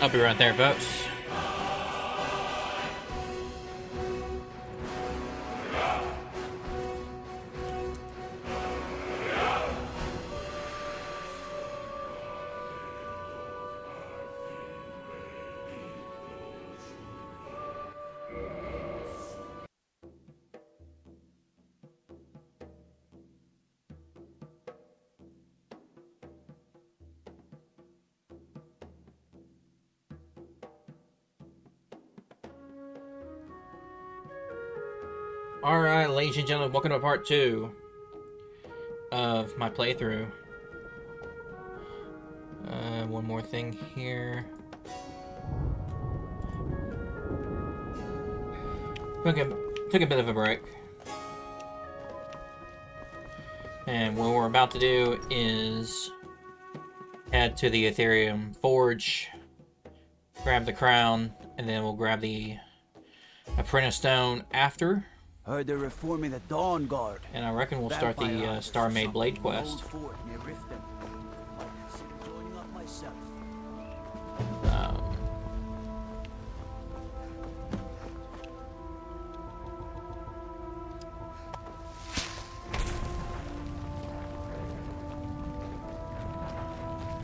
I'll be right there, folks. Alright, ladies and gentlemen, welcome to part 2 of my playthrough. One more thing here. Took a bit of a break. And what we're about to do is head to the Ethereum Forge, grab the crown, and then we'll grab the Apprentice Stone after. Heard they're reforming the Dawn Guard. And I reckon we'll start the Star Made Blade quest.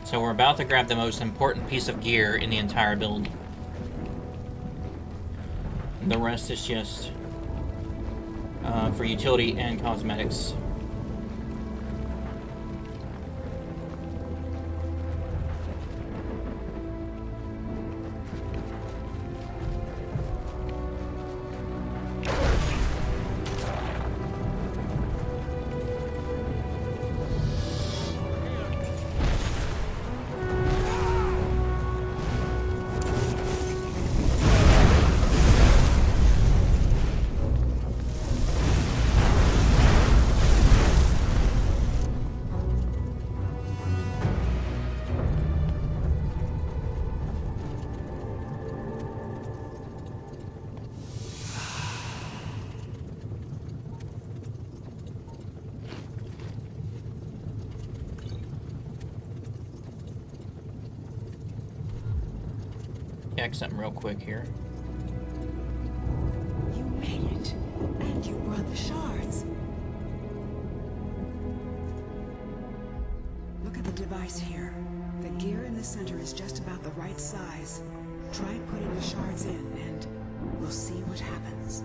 So we're about to grab the most important piece of gear in the entire build. And the rest is just for utility and cosmetics. Check something real quick here. You made it, and you brought the shards. Look at the device here. The gear in the center is just about the right size. Try putting the shards in, and we'll see what happens.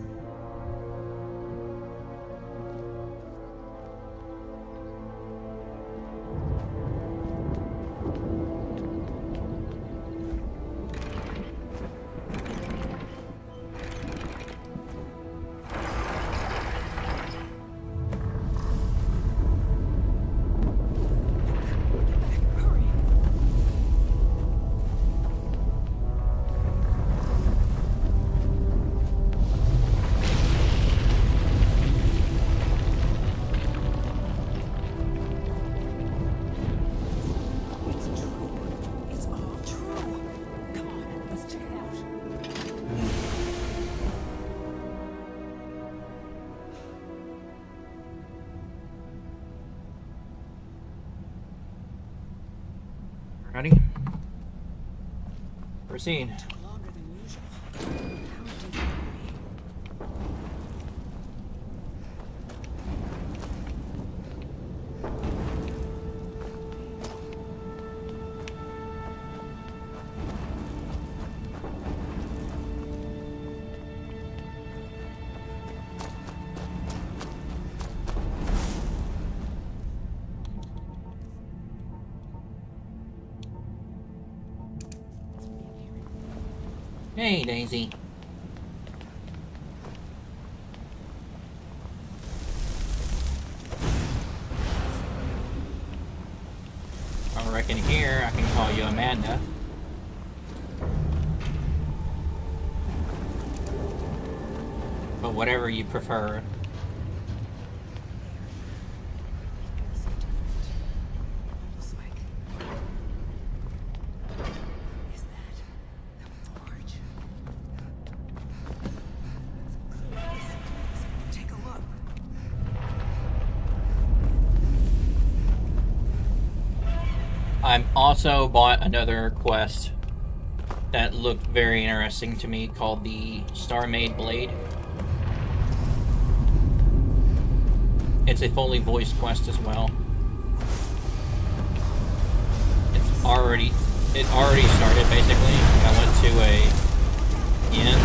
Ready? Proceed. Longer than usual. How did you Hey, Daisy. I reckon here I can call you Amanda. But whatever you prefer. I'm also bought another quest that looked very interesting to me called the Star-Made Blade. It's a fully voiced quest as well. It already started basically. I went to a inn.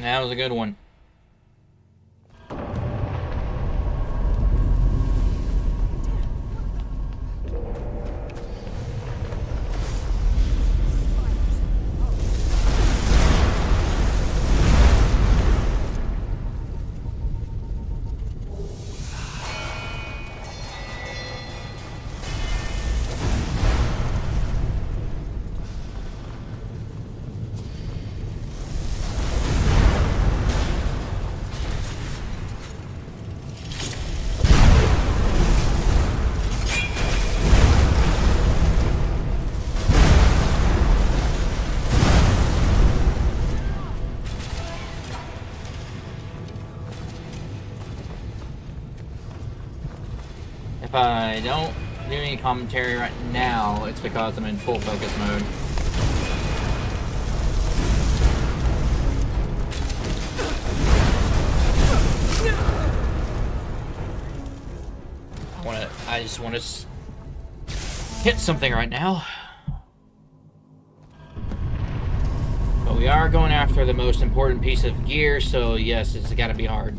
That was a good one. If I don't do any commentary right now, it's because I'm in full focus mode. I just want to hit something right now. But we are going after the most important piece of gear, so yes, it's got to be hard.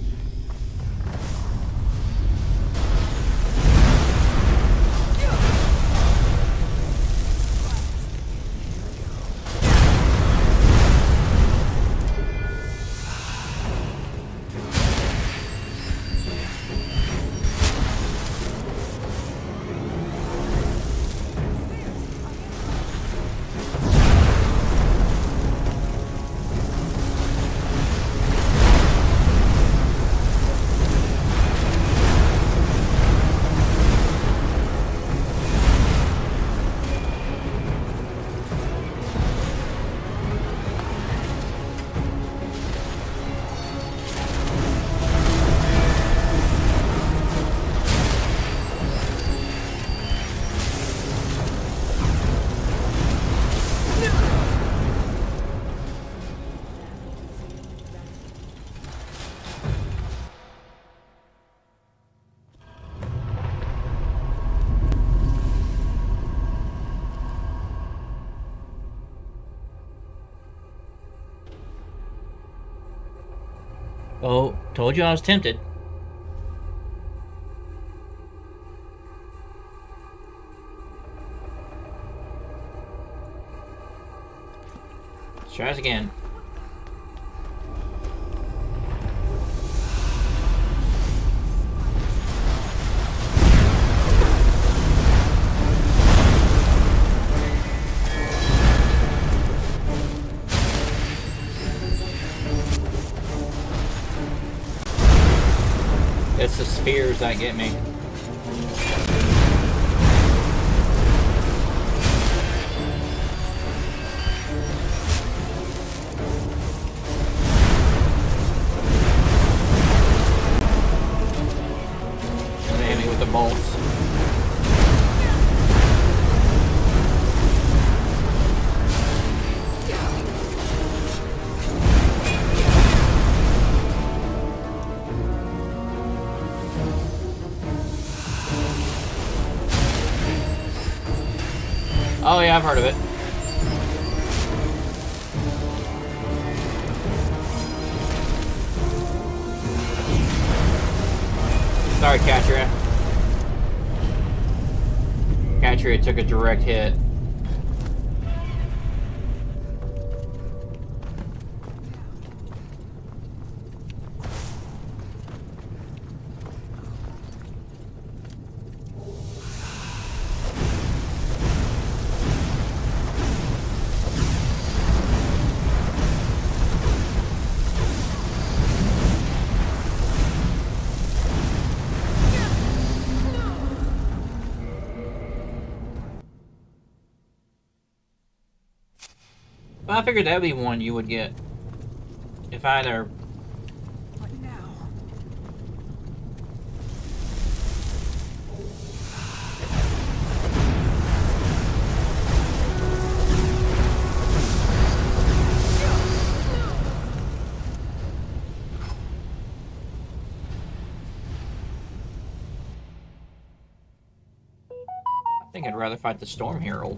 Oh, told you I was tempted. Let's try this again. It's the spears that get me. And they hit me with the bolts. Oh yeah, I've heard of it. Sorry, Katria. Katria took a direct hit. Well, I figured that'd be one you would get. If either. What now? I think I'd rather fight the Storm Herald.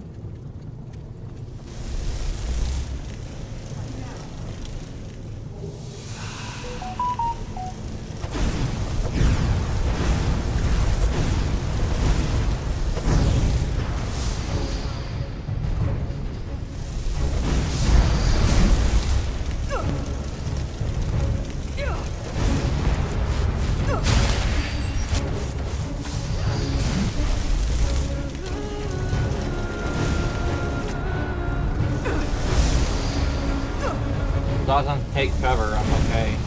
As long as I can take cover, I'm okay.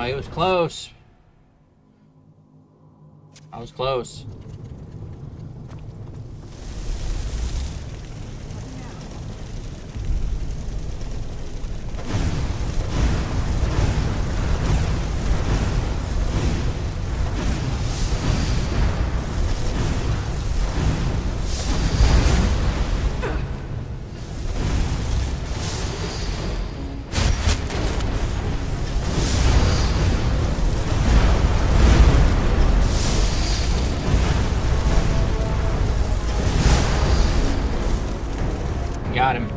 It was close. I was close. Got him.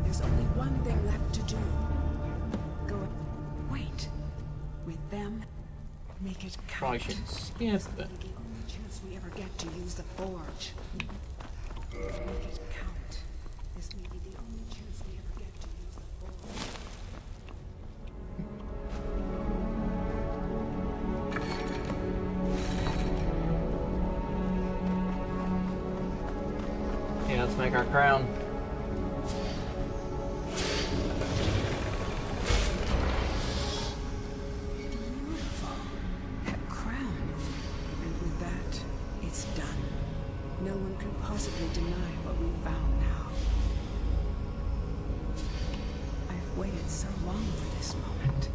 There's only one thing left to do. Go. Wait. With them, make it count. Probably shouldn't skip, but The only chance we ever get to use the forge. Make it count. This may be the only chance we ever get to use the forge. yeah, let's make our crown. Beautiful. That crown. And with that, it's done. No one can possibly deny what we found now. I've waited so long for this moment.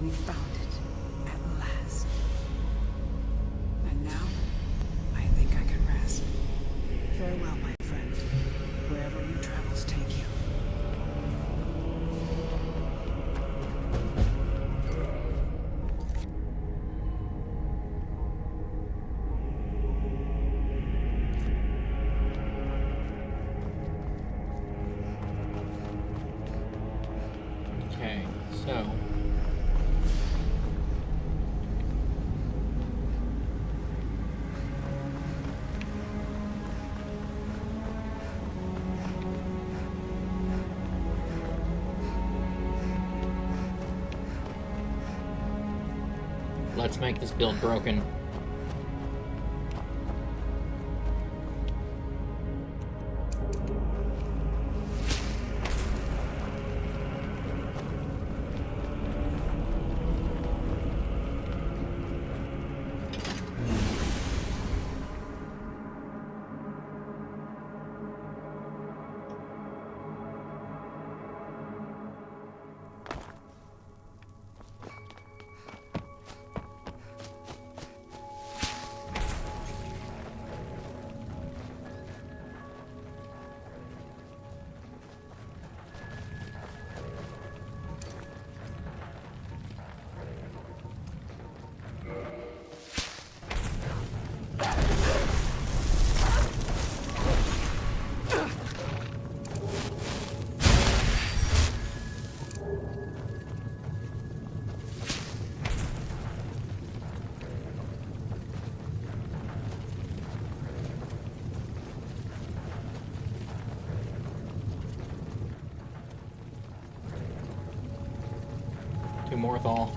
We found it at last. And now, I think I can rest. Farewell, my friend. Wherever your travels take you. Okay, so Let's make this build broken. Two more thaw.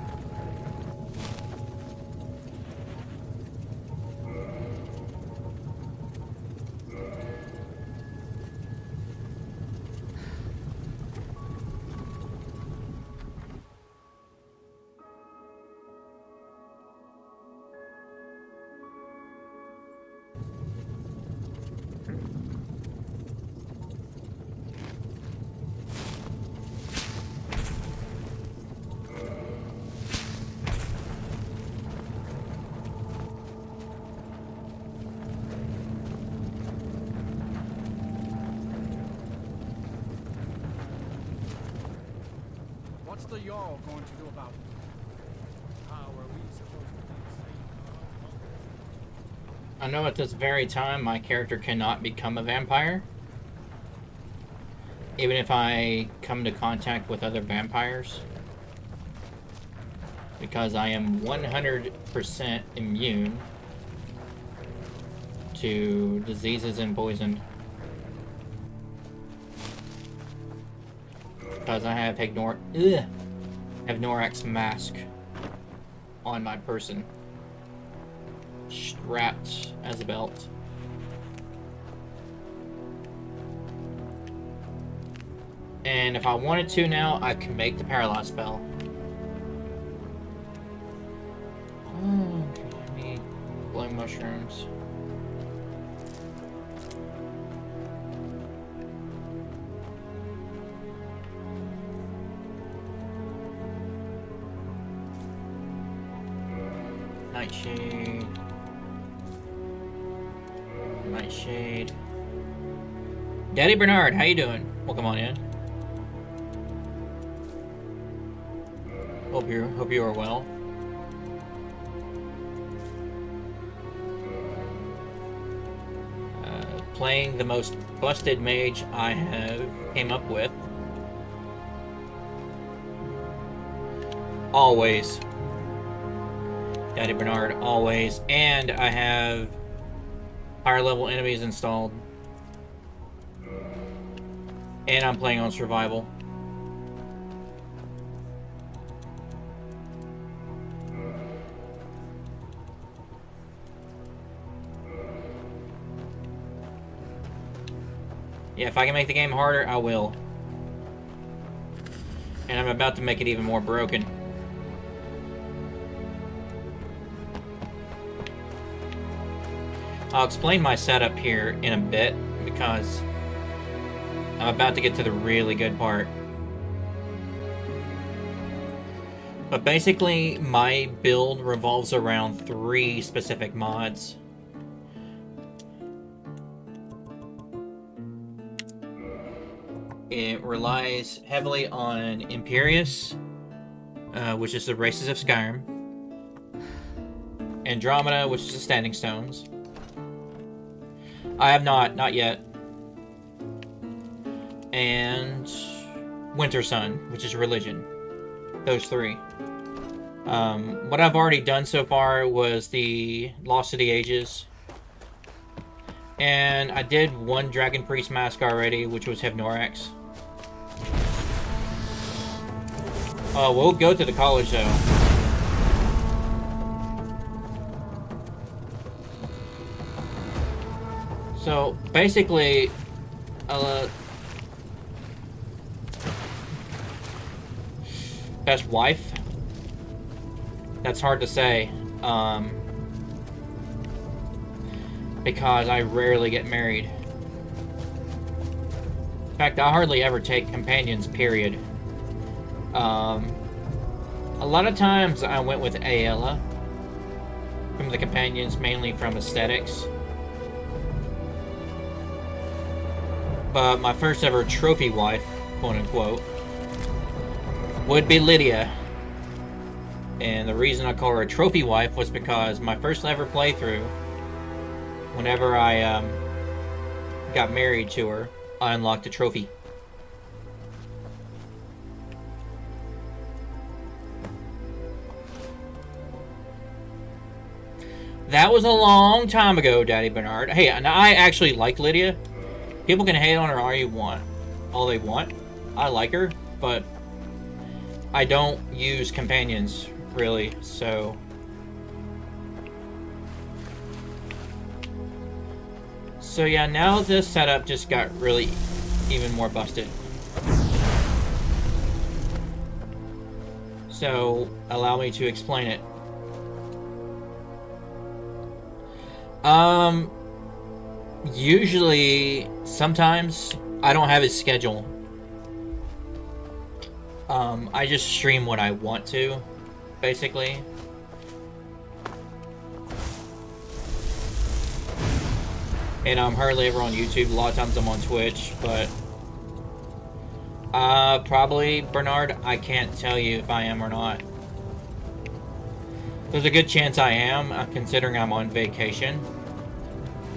What's the Jarl going to do about it? How are we supposed to be safe? I know at this very time my character cannot become a vampire. Even if I come into contact with other vampires. Because I am 100% immune to diseases and poison. Because I have Norax mask on my person, strapped as a belt. And if I wanted to now, I can make the paralyze spell. Oh, okay, I need glowing mushrooms. Nightshade. Nightshade. Daddy Bernard, how you doing? Welcome on in. Hope you are well. Playing the most busted mage I have came up with. Always. Daddy Bernard, always. And I have higher level enemies installed. And I'm playing on survival. Yeah, if I can make the game harder, I will. And I'm about to make it even more broken. I'll explain my setup here in a bit, because I'm about to get to the really good part. But basically, my build revolves around 3 specific mods. It relies heavily on Imperious, which is the races of Skyrim. Andromeda, which is the standing stones. I have not yet. And Wintersun, which is religion. Those 3. What I've already done so far was the Lost to the Ages. And I did 1 Dragon Priest mask already, which was Norax. We'll go to the college though. So, basically, best wife? That's hard to say. Because I rarely get married. In fact, I hardly ever take companions, period. A lot of times I went with Aella from the companions, mainly from aesthetics. But my first ever trophy wife, quote unquote, would be Lydia. And the reason I call her a trophy wife was because my first ever playthrough, whenever I got married to her, I unlocked a trophy. That was a long time ago, Daddy Bernard. Hey, and I actually like Lydia. People can hate on her all they want. I like her, but I don't use companions, really, so... So yeah, now this setup just got really even more busted. So, allow me to explain it. Usually, sometimes, I don't have a schedule. I just stream what I want to, basically. And I'm hardly ever on YouTube. A lot of times I'm on Twitch, but... probably, Bernard, I can't tell you if I am or not. There's a good chance I am, considering I'm on vacation.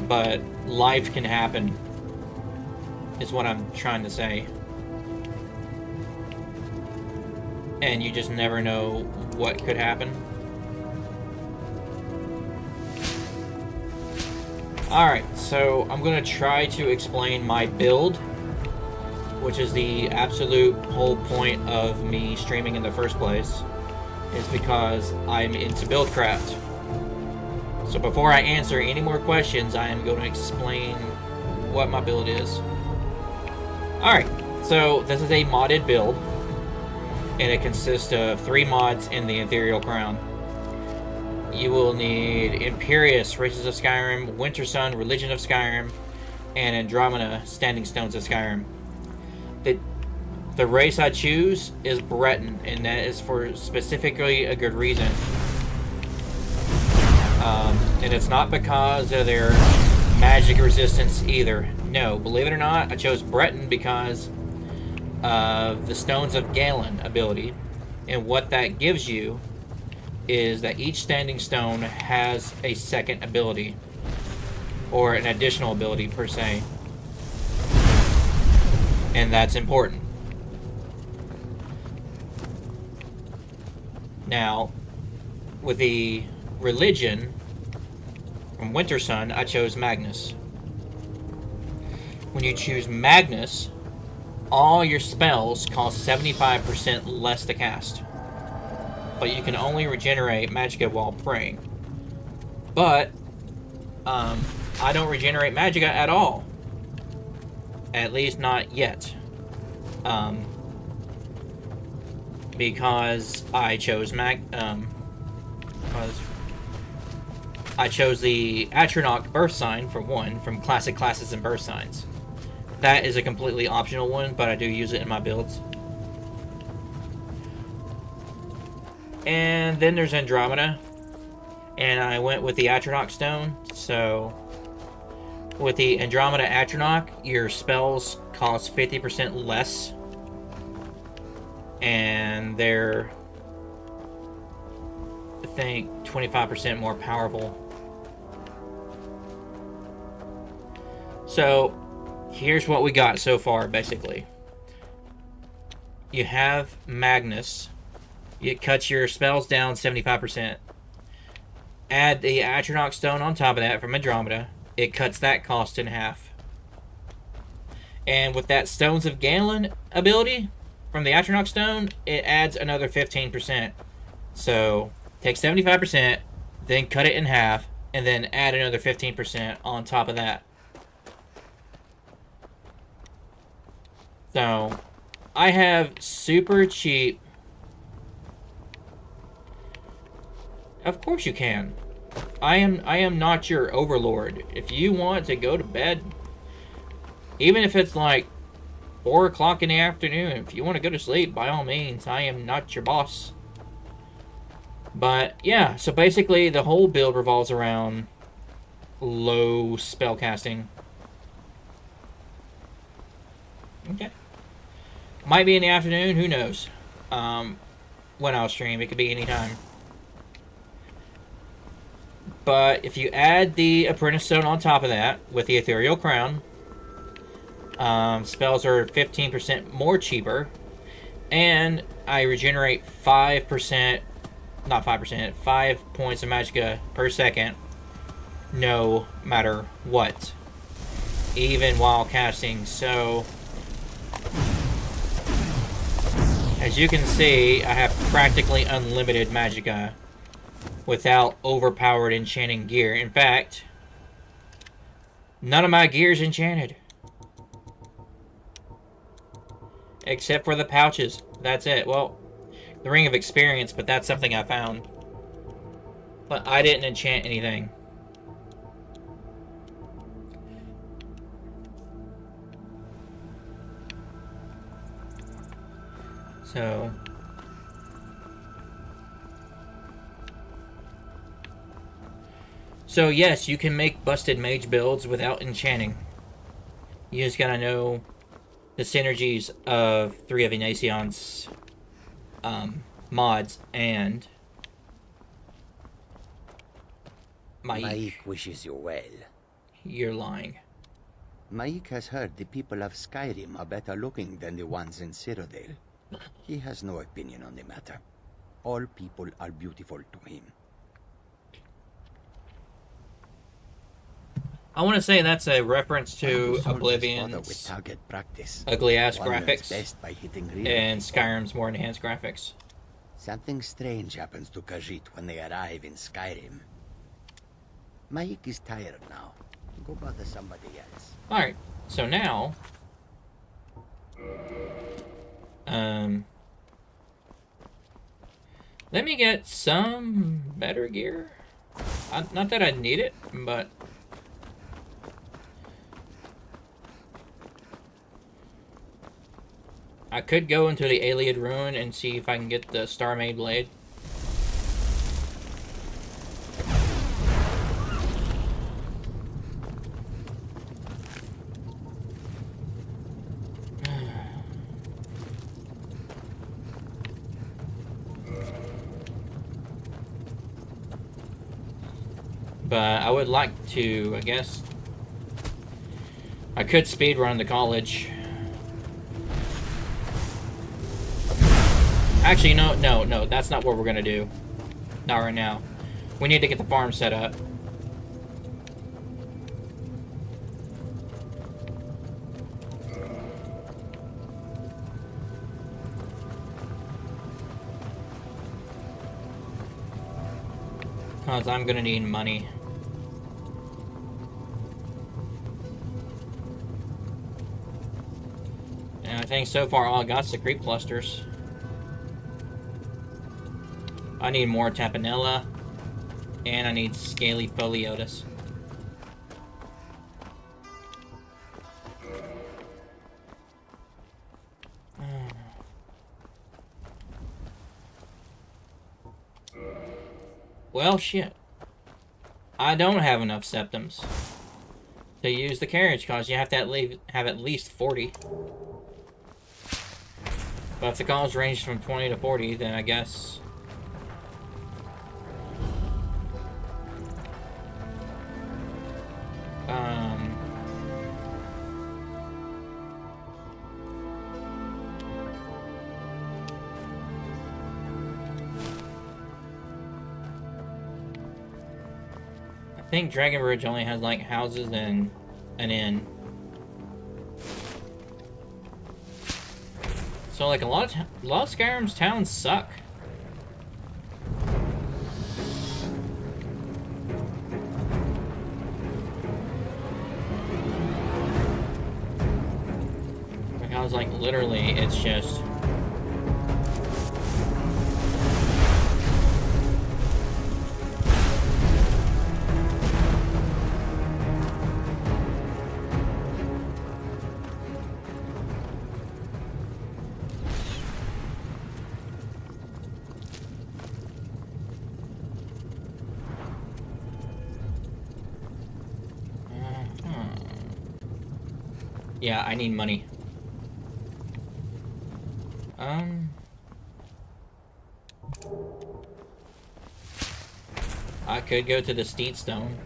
But life can happen, is what I'm trying to say. And you just never know what could happen. Alright, so I'm going to try to explain my build, which is the absolute whole point of me streaming in the first place, is because I'm into Buildcraft. So before I answer any more questions, I am going to explain what my build is. Alright, so this is a modded build, and it consists of 3 mods in the Ethereal Crown. You will need Imperious, Races of Skyrim, Wintersun, Religion of Skyrim, and Andromeda, Standing Stones of Skyrim. The race I choose is Breton, and that is for specifically a good reason. And it's not because of their magic resistance either. No, believe it or not, I chose Breton because of the Stones of Galen ability. And what that gives you is that each standing stone has a second ability, or an additional ability per se, and that's important. Now, with the religion from Wintersun, I chose Magnus. When you choose Magnus, all your spells cost 75% less to cast. But you can only regenerate Magicka while praying. But, I don't regenerate Magicka at all. At least not yet. Because I chose I chose the Atronach Birthsign, for one, from Classic Classes and Birthsigns. That is a completely optional one, but I do use it in my builds. And then there's Andromeda, and I went with the Atronach Stone. So, with the Andromeda Atronach, your spells cost 50% less, and they're, I think, 25% more powerful. So, here's what we got so far, basically. You have Magnus. It cuts your spells down 75%. Add the Atronach Stone on top of that from Andromeda. It cuts that cost in half. And with that Stones of Galen ability from the Atronach Stone, it adds another 15%. So, take 75%, then cut it in half, and then add another 15% on top of that. So, I have super cheap... Of course you can. I am not your overlord. If you want to go to bed, even if it's like 4 o'clock in the afternoon, if you want to go to sleep, by all means, I am not your boss. But yeah, so basically the whole build revolves around low spell casting. Okay. Might be in the afternoon, who knows? When I'll stream, it could be anytime. But if you add the Apprentice Stone on top of that, with the Ethereal Crown, spells are 15% more cheaper, and I regenerate 5%, not 5%, 5 points of Magicka per second, no matter what, even while casting. So, as you can see, I have practically unlimited Magicka without overpowered enchanting gear. In fact, none of my gear is enchanted. Except for the pouches. That's it. Well, the Ring of Experience, but that's something I found. But I didn't enchant anything. So yes, you can make busted mage builds without enchanting. You just gotta know the synergies of 3 of Inacion's mods and Maik wishes you well. You're lying. Maik has heard the people of Skyrim are better looking than the ones in Cyrodiil. He has no opinion on the matter. All people are beautiful to him. I want to say that's a reference to One who solves his father Oblivion's with target practice. ugly-ass One learns graphics best by hitting real and people. Skyrim's more enhanced graphics. Something strange happens to Khajiit when they arrive in Skyrim. Maik is tired now. Go bother somebody else. Alright, so now... let me get some better gear. Not that I need it, but... I could go into the Ayleid Ruin and see if I can get the Star-Made Blade. But I would like to, I guess... I could speedrun to college. Actually, no, that's not what we're gonna do. Not right now. We need to get the farm set up. Because I'm gonna need money. And I think so far all I got is the creep clusters. I need more Tapanella, and I need Scaly Foliotus. Well, shit. I don't have enough septums to use the carriage, because you have to have at least 40. But if the calls range from 20 to 40, then I guess... I think Dragon Ridge only has like houses and an inn. So like a lot of Skyrim's towns suck. Because Because, like, literally, it's just... Yeah, I need money. I could go to the Steed Stone.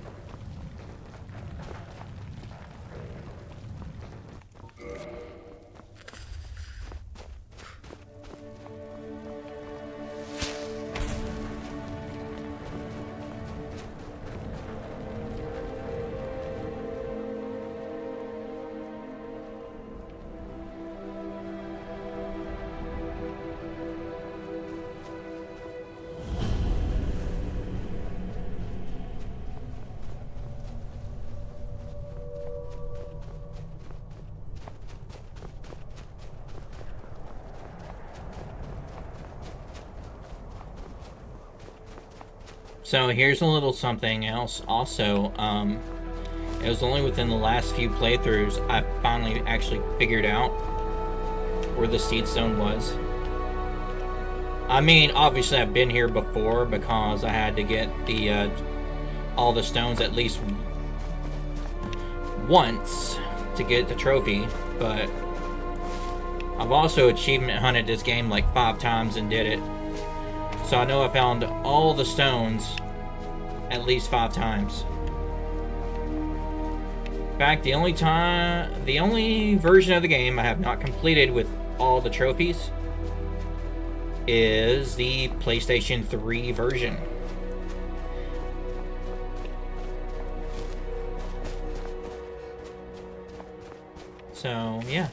So here's a little something else also. It was only within the last few playthroughs I finally actually figured out where the Steed Stone was. I mean, obviously I've been here before because I had to get the all the stones at least once to get the trophy, but I've also achievement hunted this game like 5 times and did it. So I know I found all the stones at least 5 times. In fact, the only version of the game I have not completed with all the trophies is the PlayStation 3 version. So, yeah.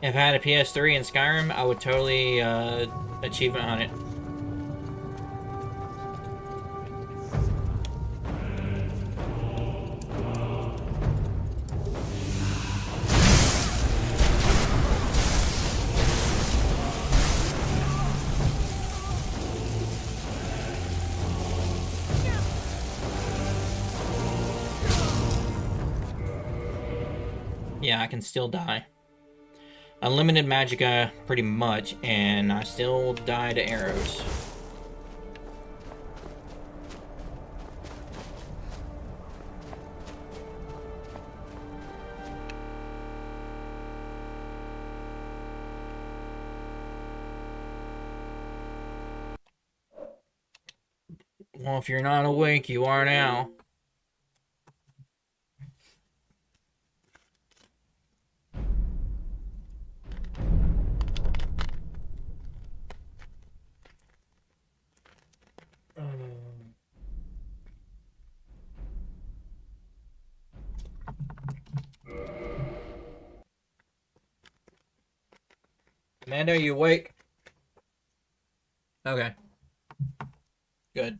If I had a PS3 and Skyrim, I would totally achievement hunt it. Yeah, I can still die. Unlimited Magicka, pretty much, and I still die to arrows. Well, if you're not awake, you are now. Amanda, are you awake? Okay. Good.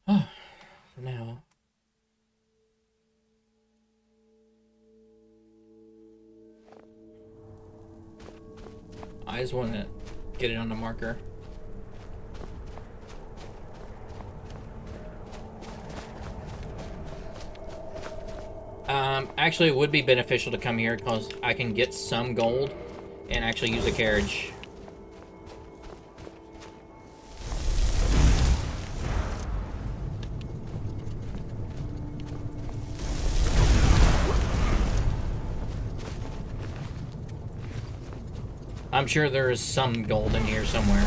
Now. I just want to get it on the marker. Actually, it would be beneficial to come here because I can get some gold and actually use a carriage. I'm sure there is some gold in here somewhere.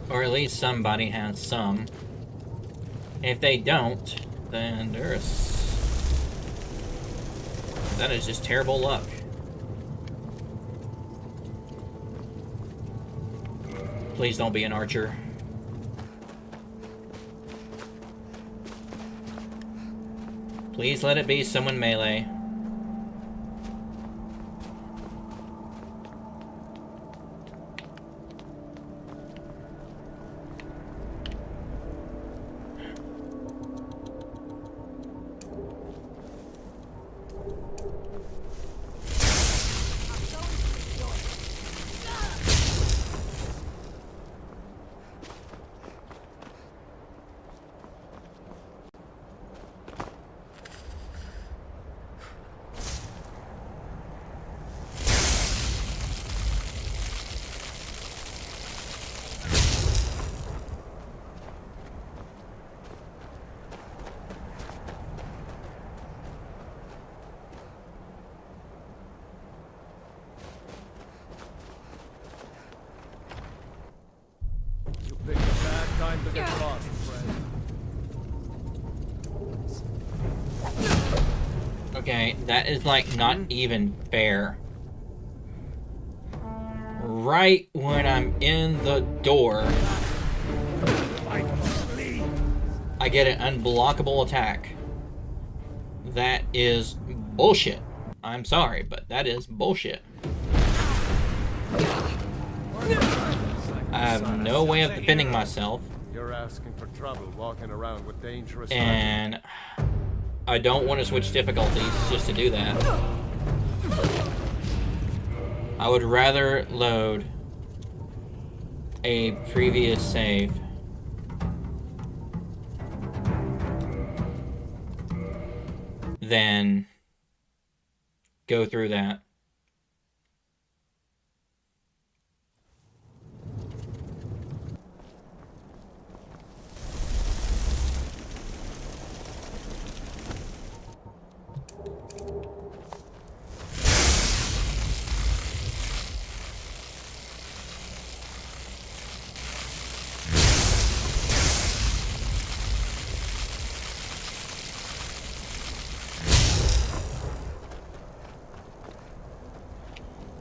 Or at least somebody has some. If they don't, then that is just terrible luck. Please don't be an archer. Please let it be someone melee. You picked a bad time to get lost, friend. Okay, that is like not even fair. Right when I'm in the door, I get an unblockable attack. That is bullshit. I'm sorry, but that is bullshit. I have no way of defending myself, You're asking for trouble walking around with dangerous and I don't want to switch difficulties just to do that. I would rather load a previous save than go through that.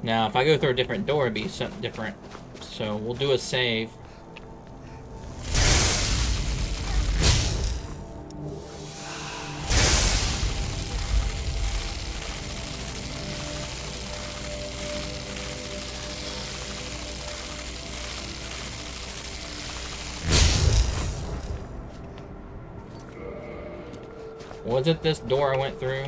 Now, if I go through a different door, it'd be something different. So we'll do a save. Was it this door I went through?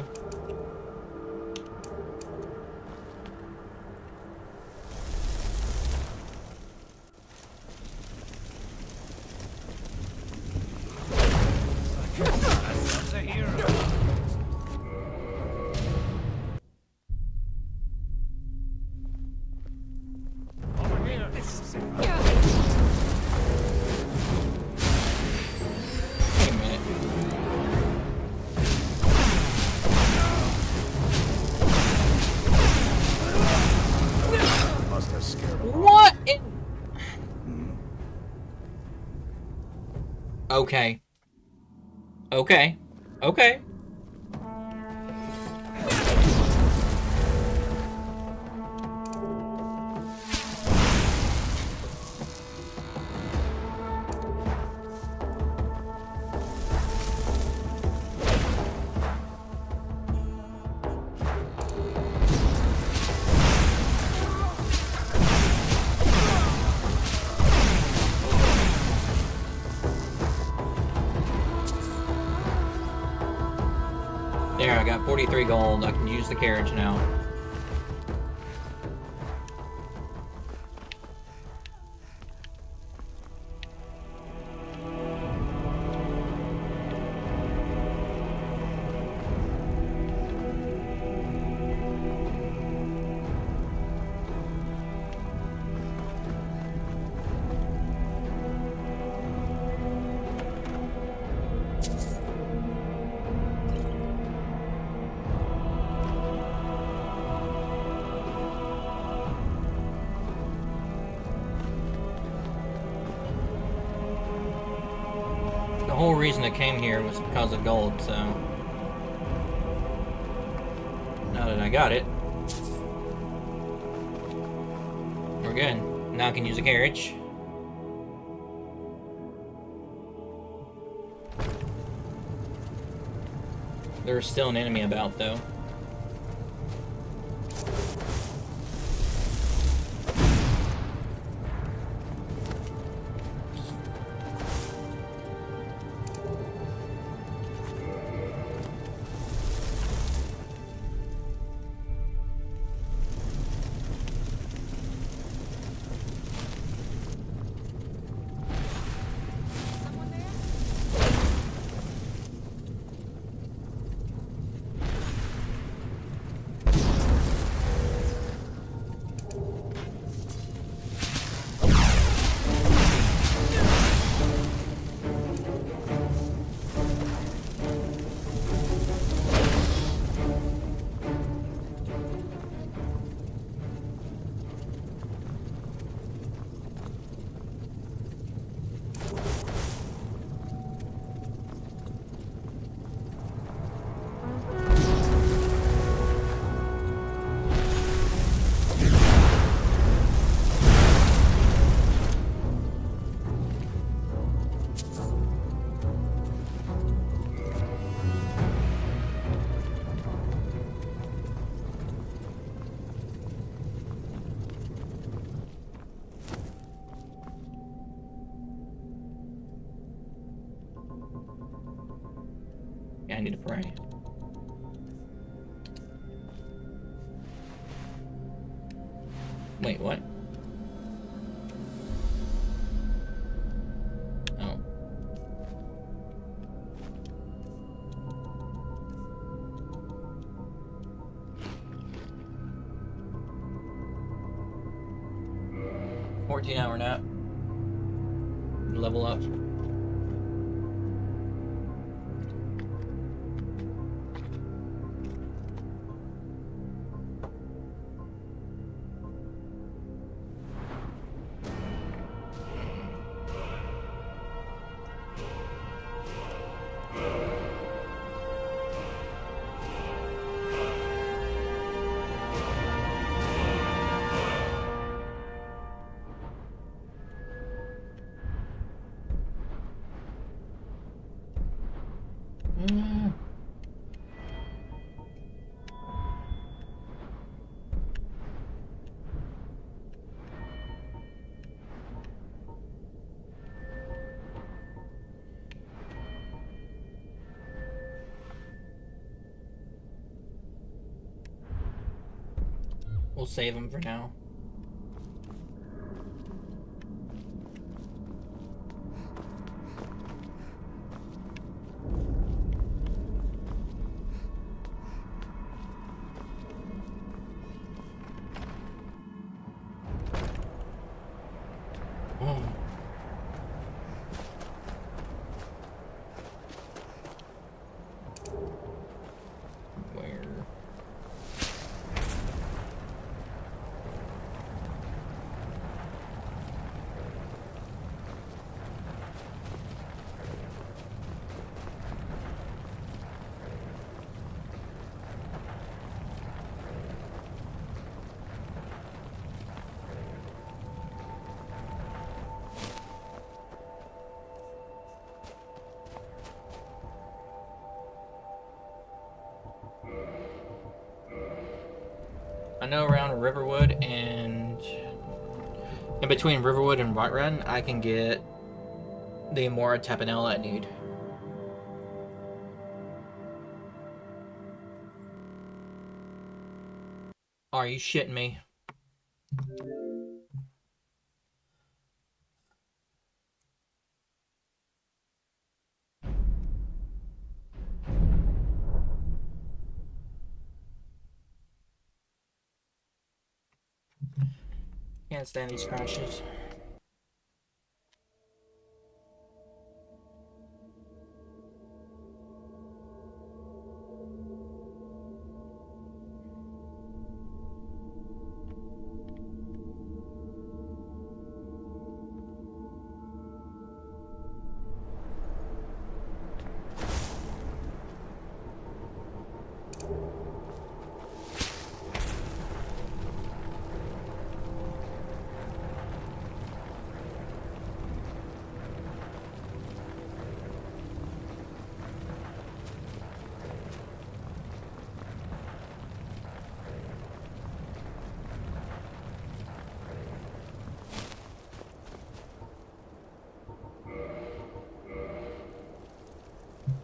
Okay. Okay. Okay. There, I got 43 gold. I can use the carriage now. The whole reason I came here was because of gold, so now that I got it, we're good. Now I can use a carriage. There's still an enemy about, though. Yeah, I need to pray. Wait, what? Oh. "14-hour nap. Level up." We'll save him for now. I know around Riverwood and in between Riverwood and Whiterun, I can get the Amora Tapanella I need. Are you shitting me? Can't stand these crashes.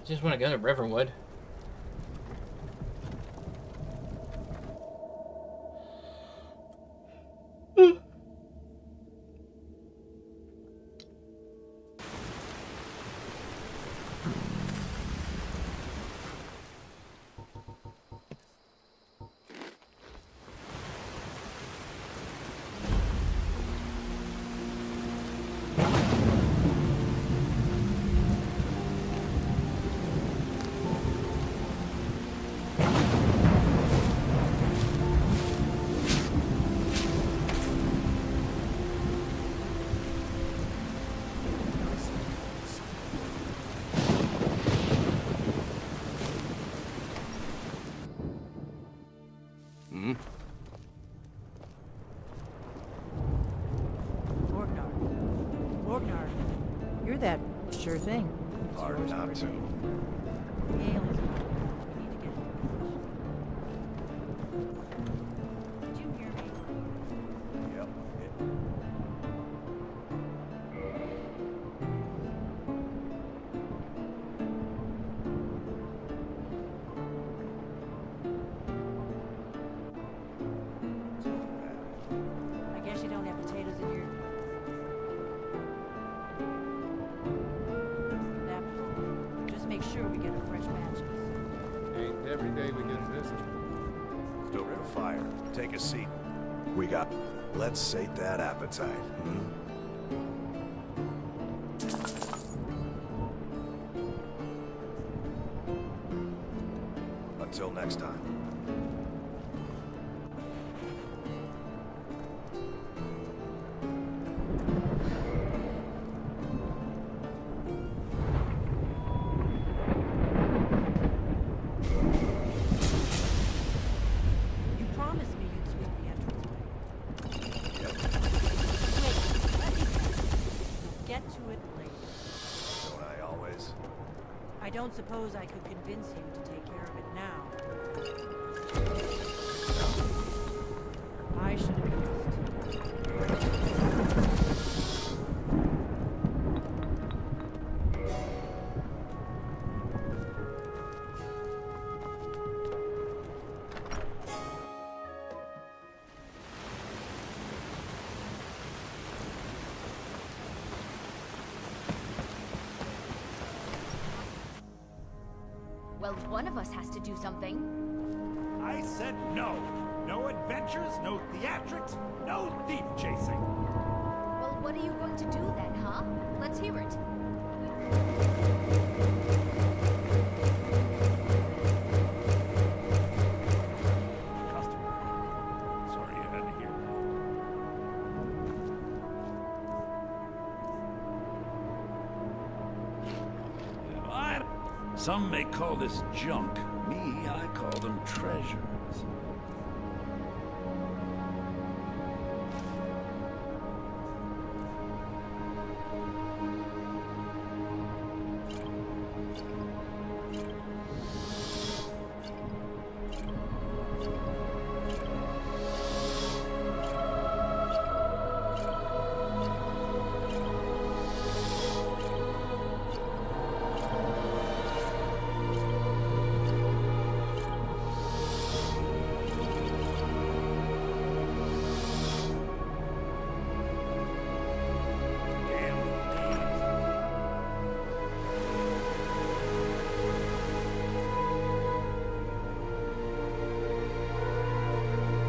Just want to go to Riverwood. That sure thing. It's Hard yours not for to. a day. Gale's gone. We need to get Did you hear me? Yep. every day we get missed. Stoke the fire. Take a seat. We got... Let's sate that appetite. Until next time. You promised me you'd sweep the entranceway. Yep. Wait, let me finish. We'll get to it later. Don't I always? I don't suppose I could convince you to take care of it now. I should have asked. Well, one of us has to do something. I said no. No adventures, no theatrics, no thief chasing. Well, what are you going to do then, huh? Let's hear it. Customary. Sorry you had to hear that. Some may call this junk. Me, I call them treasures.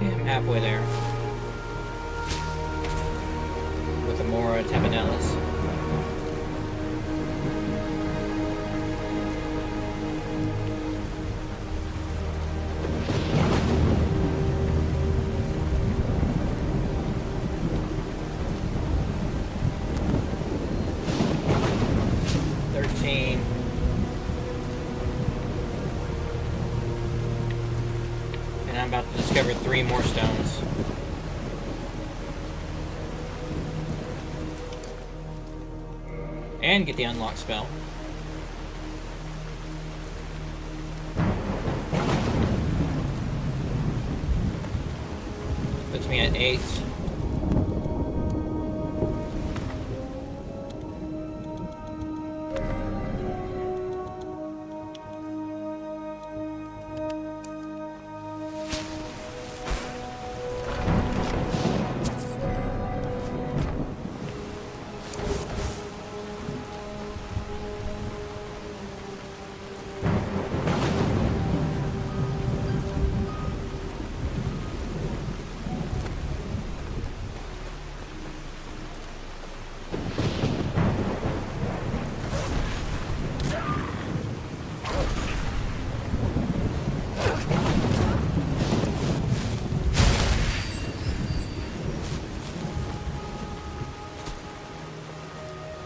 Yeah, I'm halfway there. With Amora Tabanellis. I'm about to discover 3 more stones. And get the unlock spell. Puts me at 8.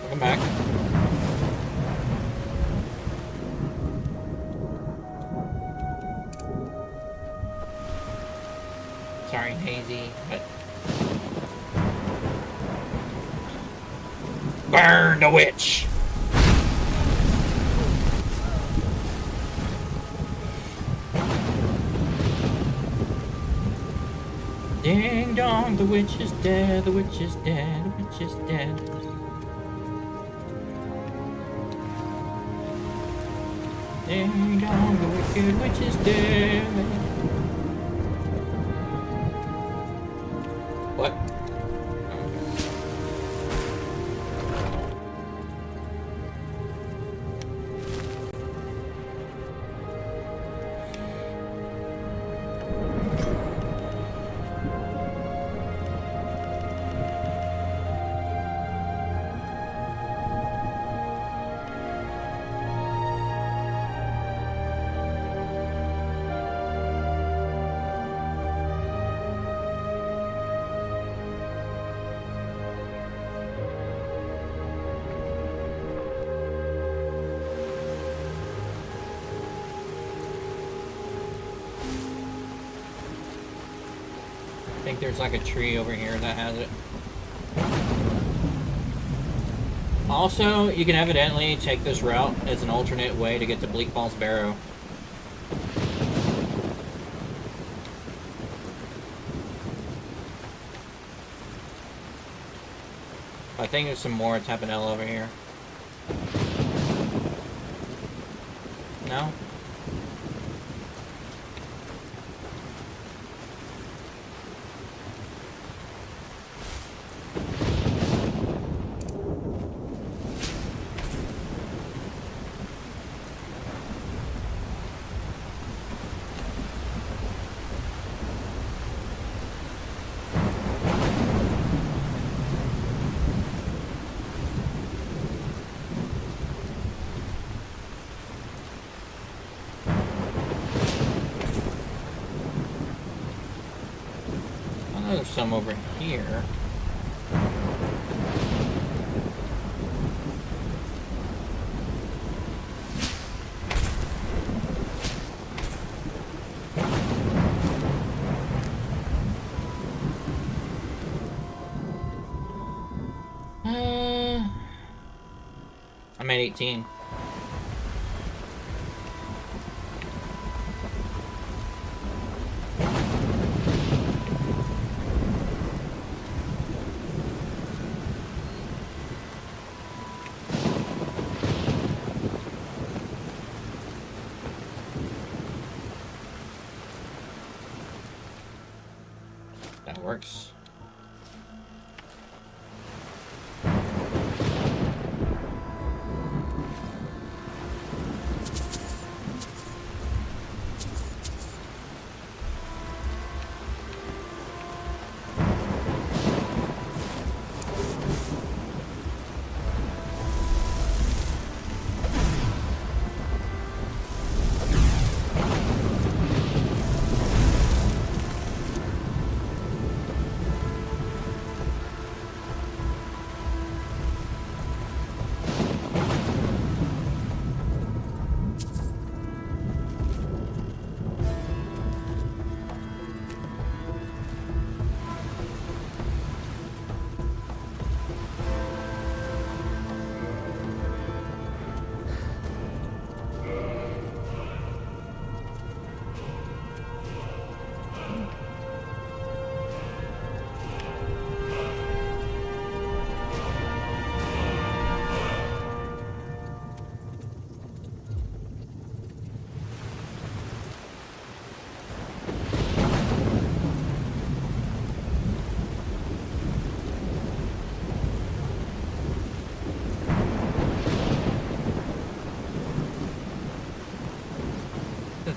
Welcome back. Sorry, Hazy, but... Burn the witch! Ding dong, the witch is dead, the witch is dead, the witch is dead. Ding dong, the wicked witch is dead. What? think there's like a tree over here that has it. Also, you can evidently take this route as an alternate way to get to Bleak Falls Barrow. I think there's some more Tapanel over here. No? There's some over here. I'm at 18. That works.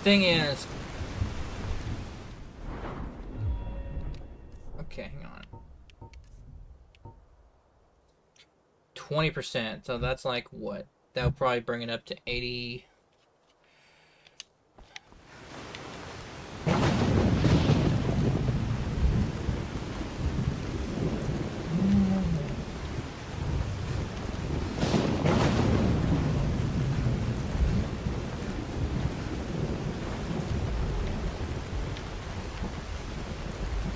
Thing is, okay, hang on, 20%, so that's like what, that would probably bring it up to 80.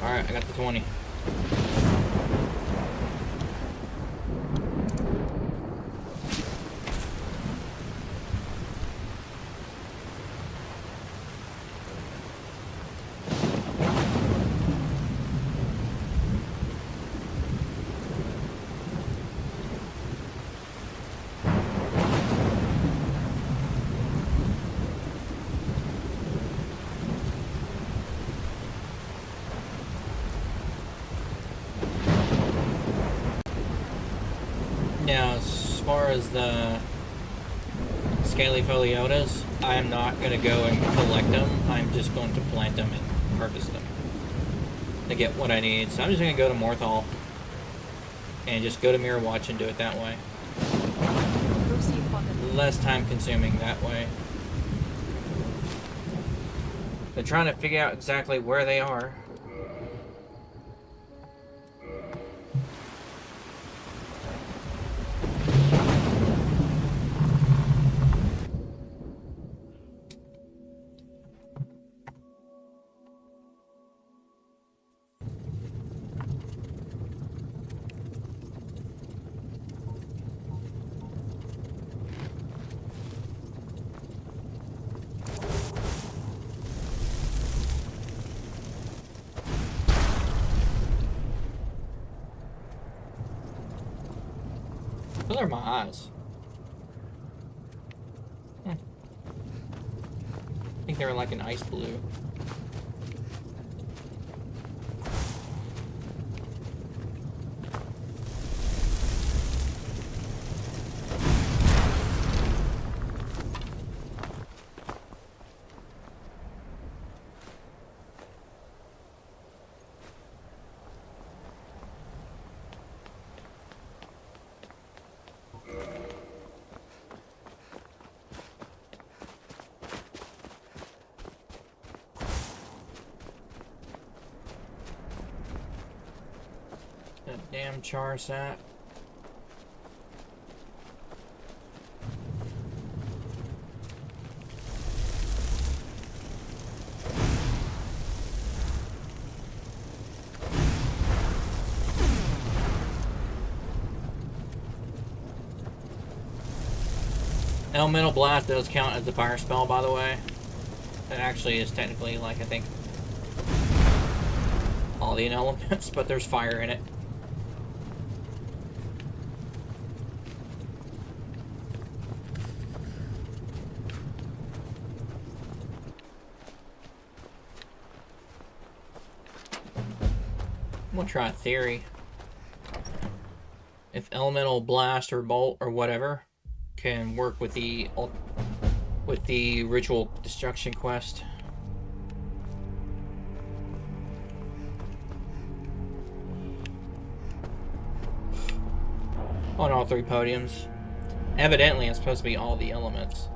Alright, I got the 20. Now, as far as the scaly foliotas, I am not going to go and collect them. I'm just going to plant them and harvest them to get what I need. So I'm just going to go to Morthal and just go to Mirror Watch and do it that way. Less time consuming that way. They're trying to figure out exactly where they are. Those are my eyes. I think they're like an ice blue. That damn char sap. Elemental Blast does count as a fire spell, by the way. It actually is technically, like, I think, all the elements, but there's fire in it. I'm gonna try a theory. If Elemental Blast or Bolt or whatever can work with the Ritual Destruction quest. On all three podiums. Evidently, it's supposed to be all the elements.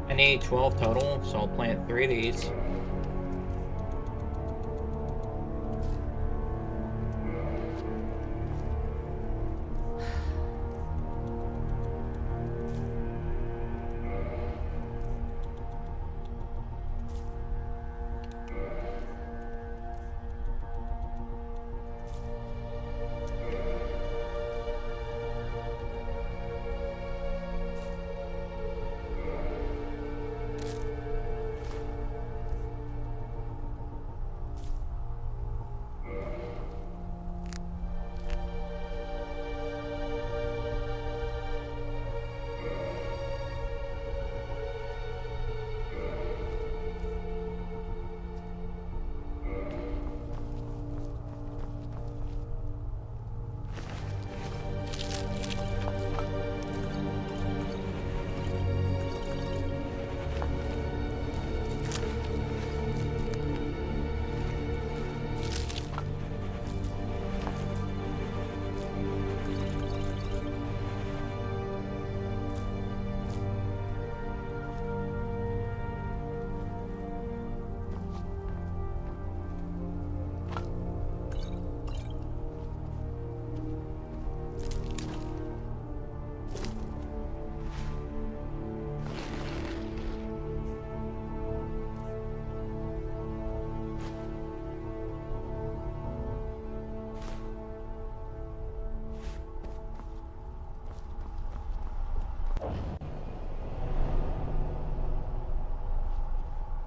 I need 12 total, so I'll plant 3 of these.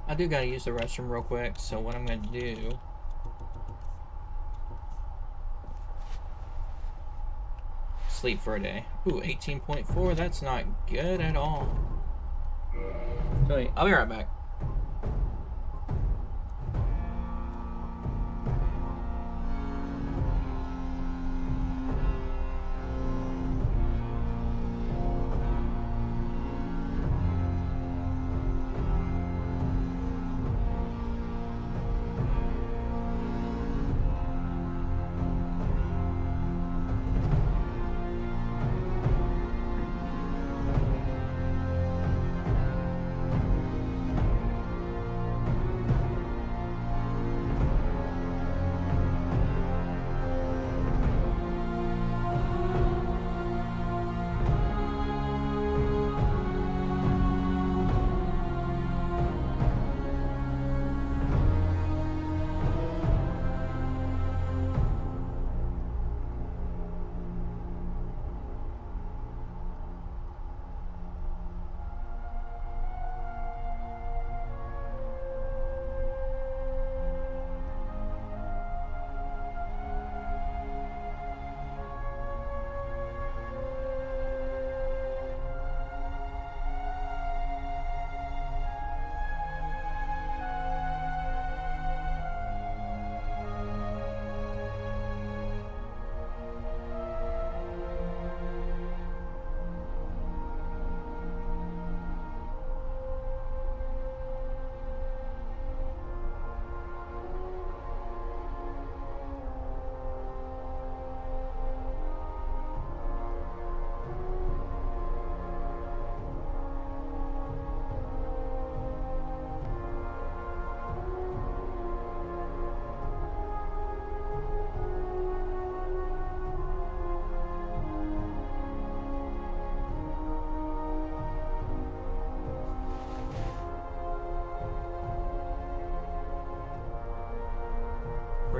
I do gotta use the restroom real quick, so what I'm gonna do... sleep for a day. Ooh, 18.4, that's not good at all. So, I'll be right back.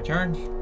returned.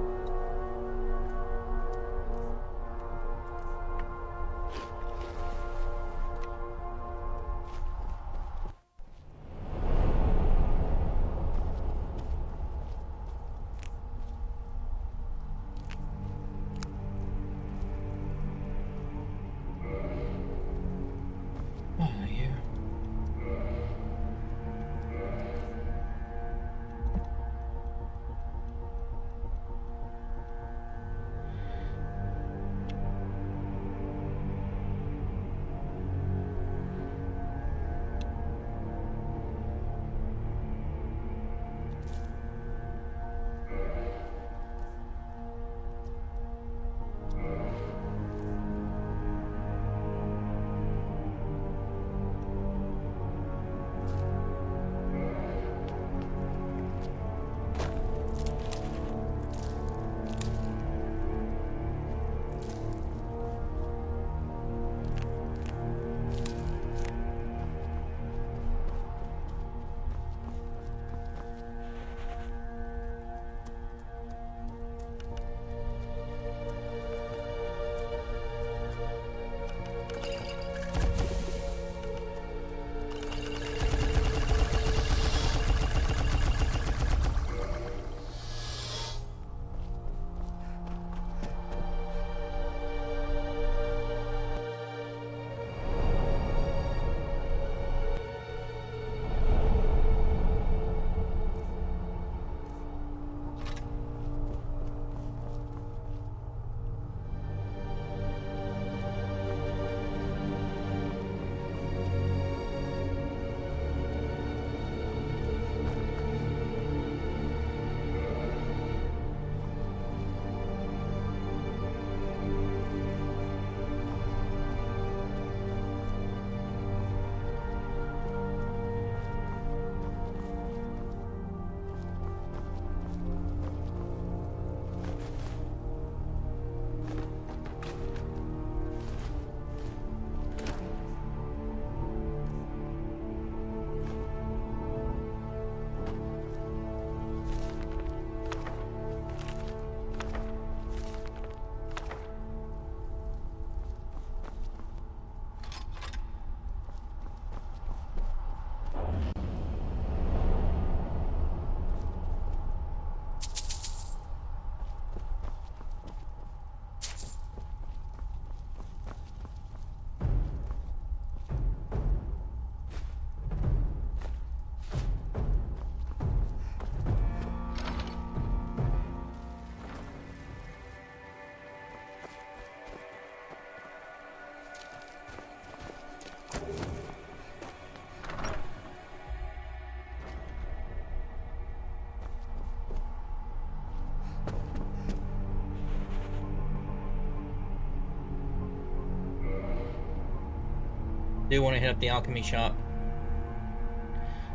Do want to hit up the alchemy shop.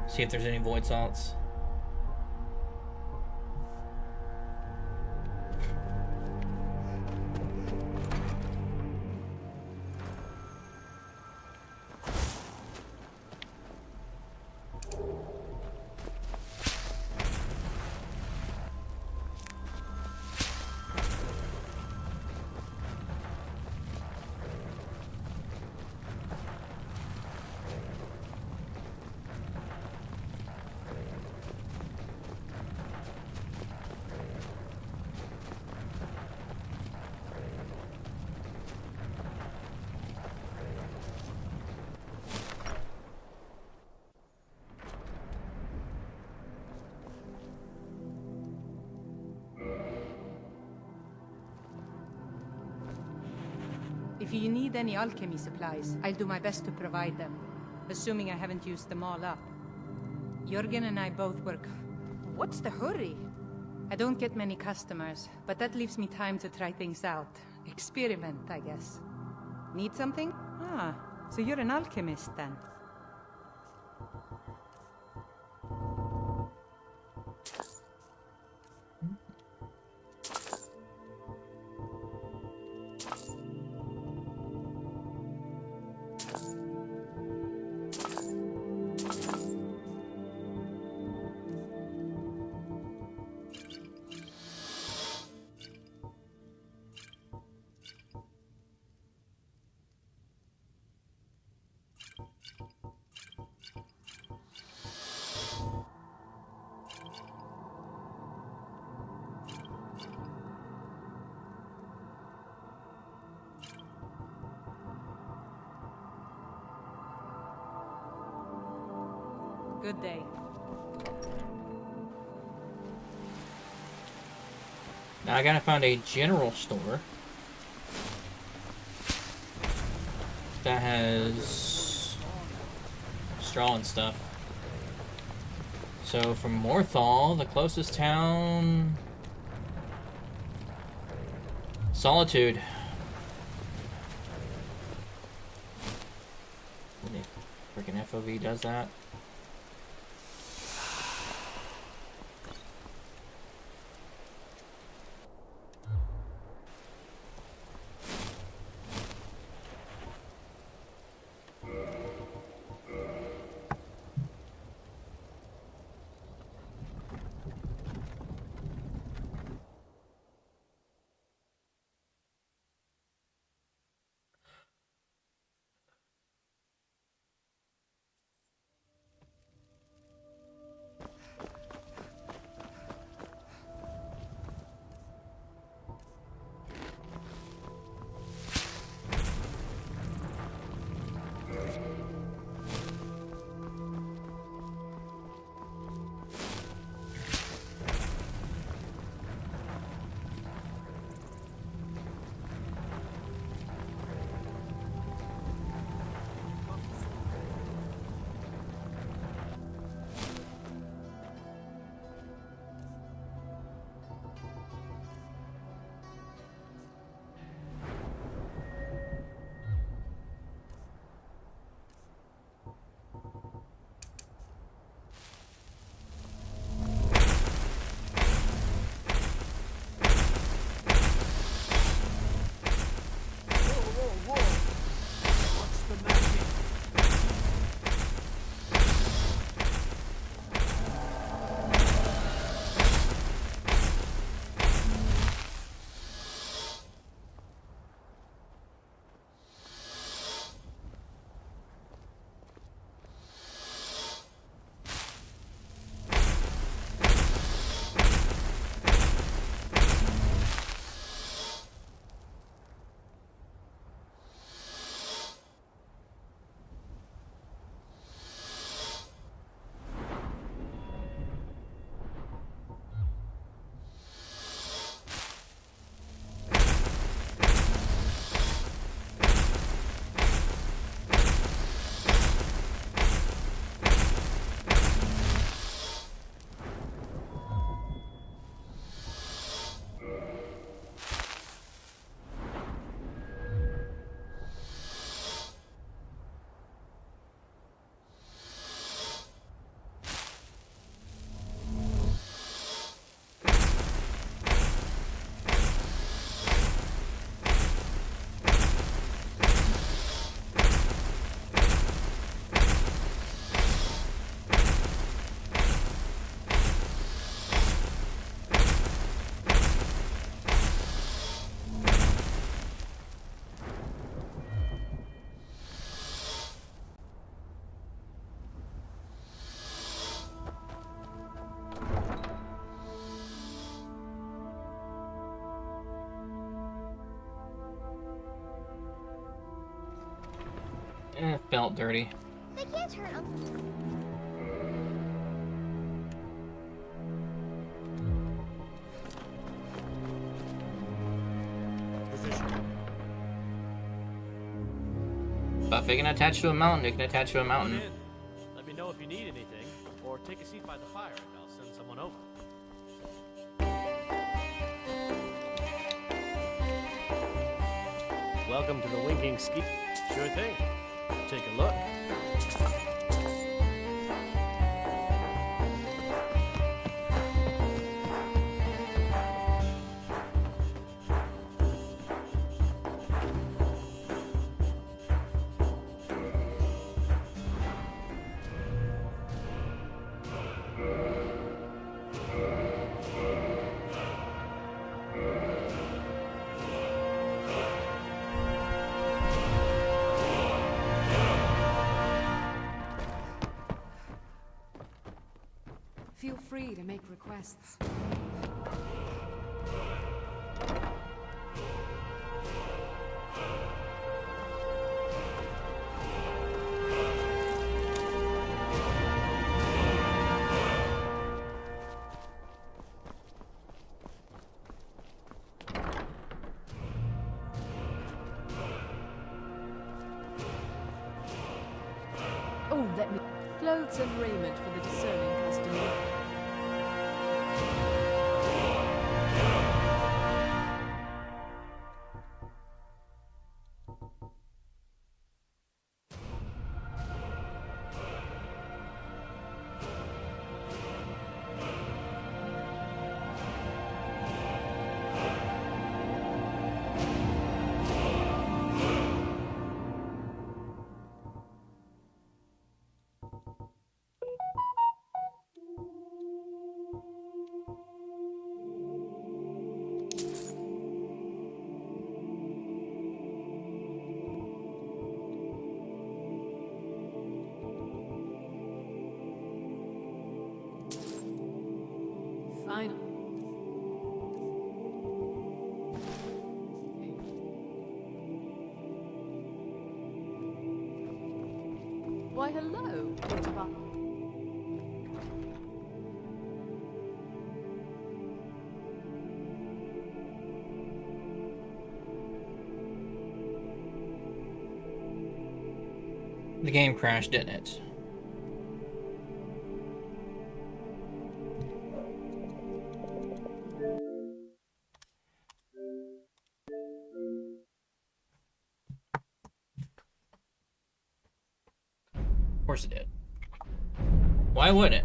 See if there's any void salts. If you need any alchemy supplies, I'll do my best to provide them, assuming I haven't used them all up. Jürgen and I both work. What's the hurry? I don't get many customers, but that leaves me time to try things out. Experiment, I guess. Need something? Ah, so you're an alchemist then. Good day. Now I gotta find a general store that has straw and stuff. So from Morthal, the closest town... Solitude. Freaking FOV does that. It felt dirty. They can't hurt them. But if they can attach to a mountain, they can attach to a mountain. Let me know if you need anything, or take a seat by the fire and I'll send someone over. Welcome to the Winking Ski. Sure thing. Take a look. Feel free to make requests. Clothes and raiment for the discerning customer. Fine. Why, hello, Peter. The game crashed, didn't it? Of course it did. Why wouldn't it?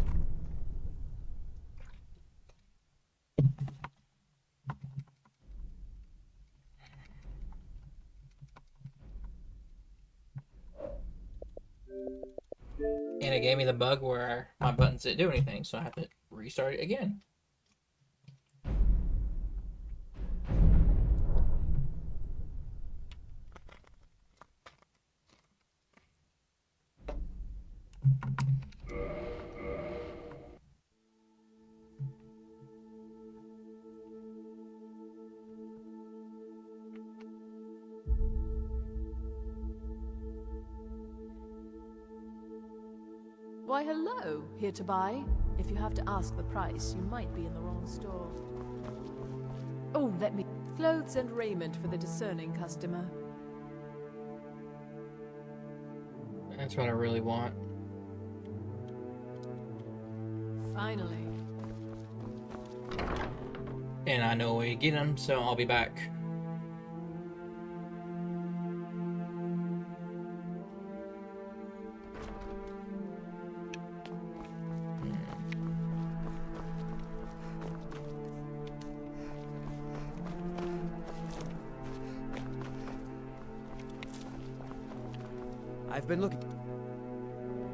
And it gave me the bug where my buttons didn't do anything, so I have to restart it again. Why, hello, here to buy. If you have to ask the price, you might be in the wrong store. Oh, let me... Clothes and raiment for the discerning customer. That's what I really want. Finally. And I know a way to get them, so I'll be back. I've been looking.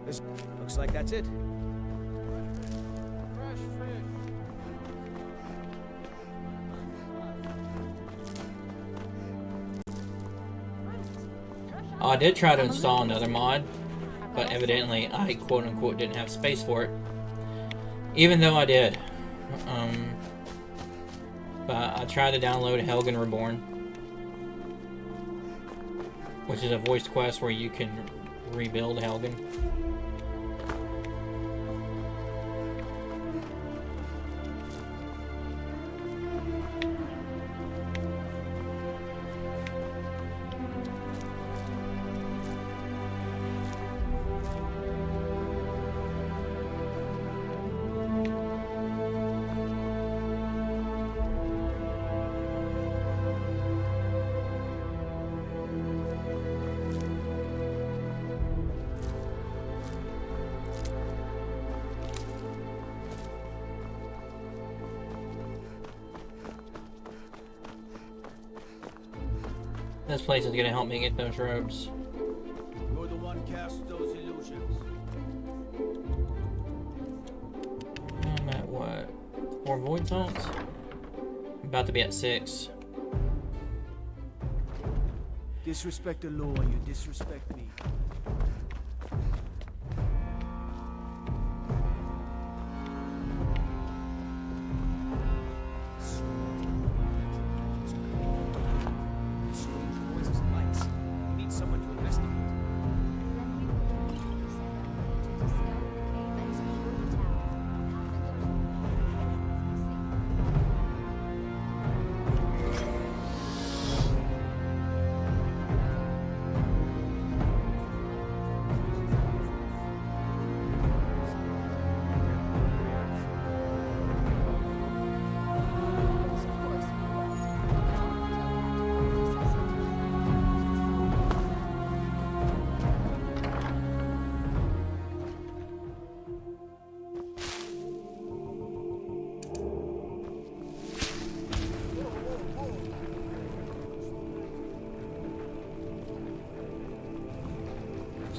This looks like that's it. Fresh fish. I did try to install another mod, but evidently I quote-unquote didn't have space for it. Even though I did. But I tried to download Helgen Reborn, which is a voiced quest where you can rebuild Helgen. This place is gonna help me get those robes. You're the one cast those illusions. I'm at what? 4 void salts? I'm about to be at 6. Disrespect the law and you disrespect me.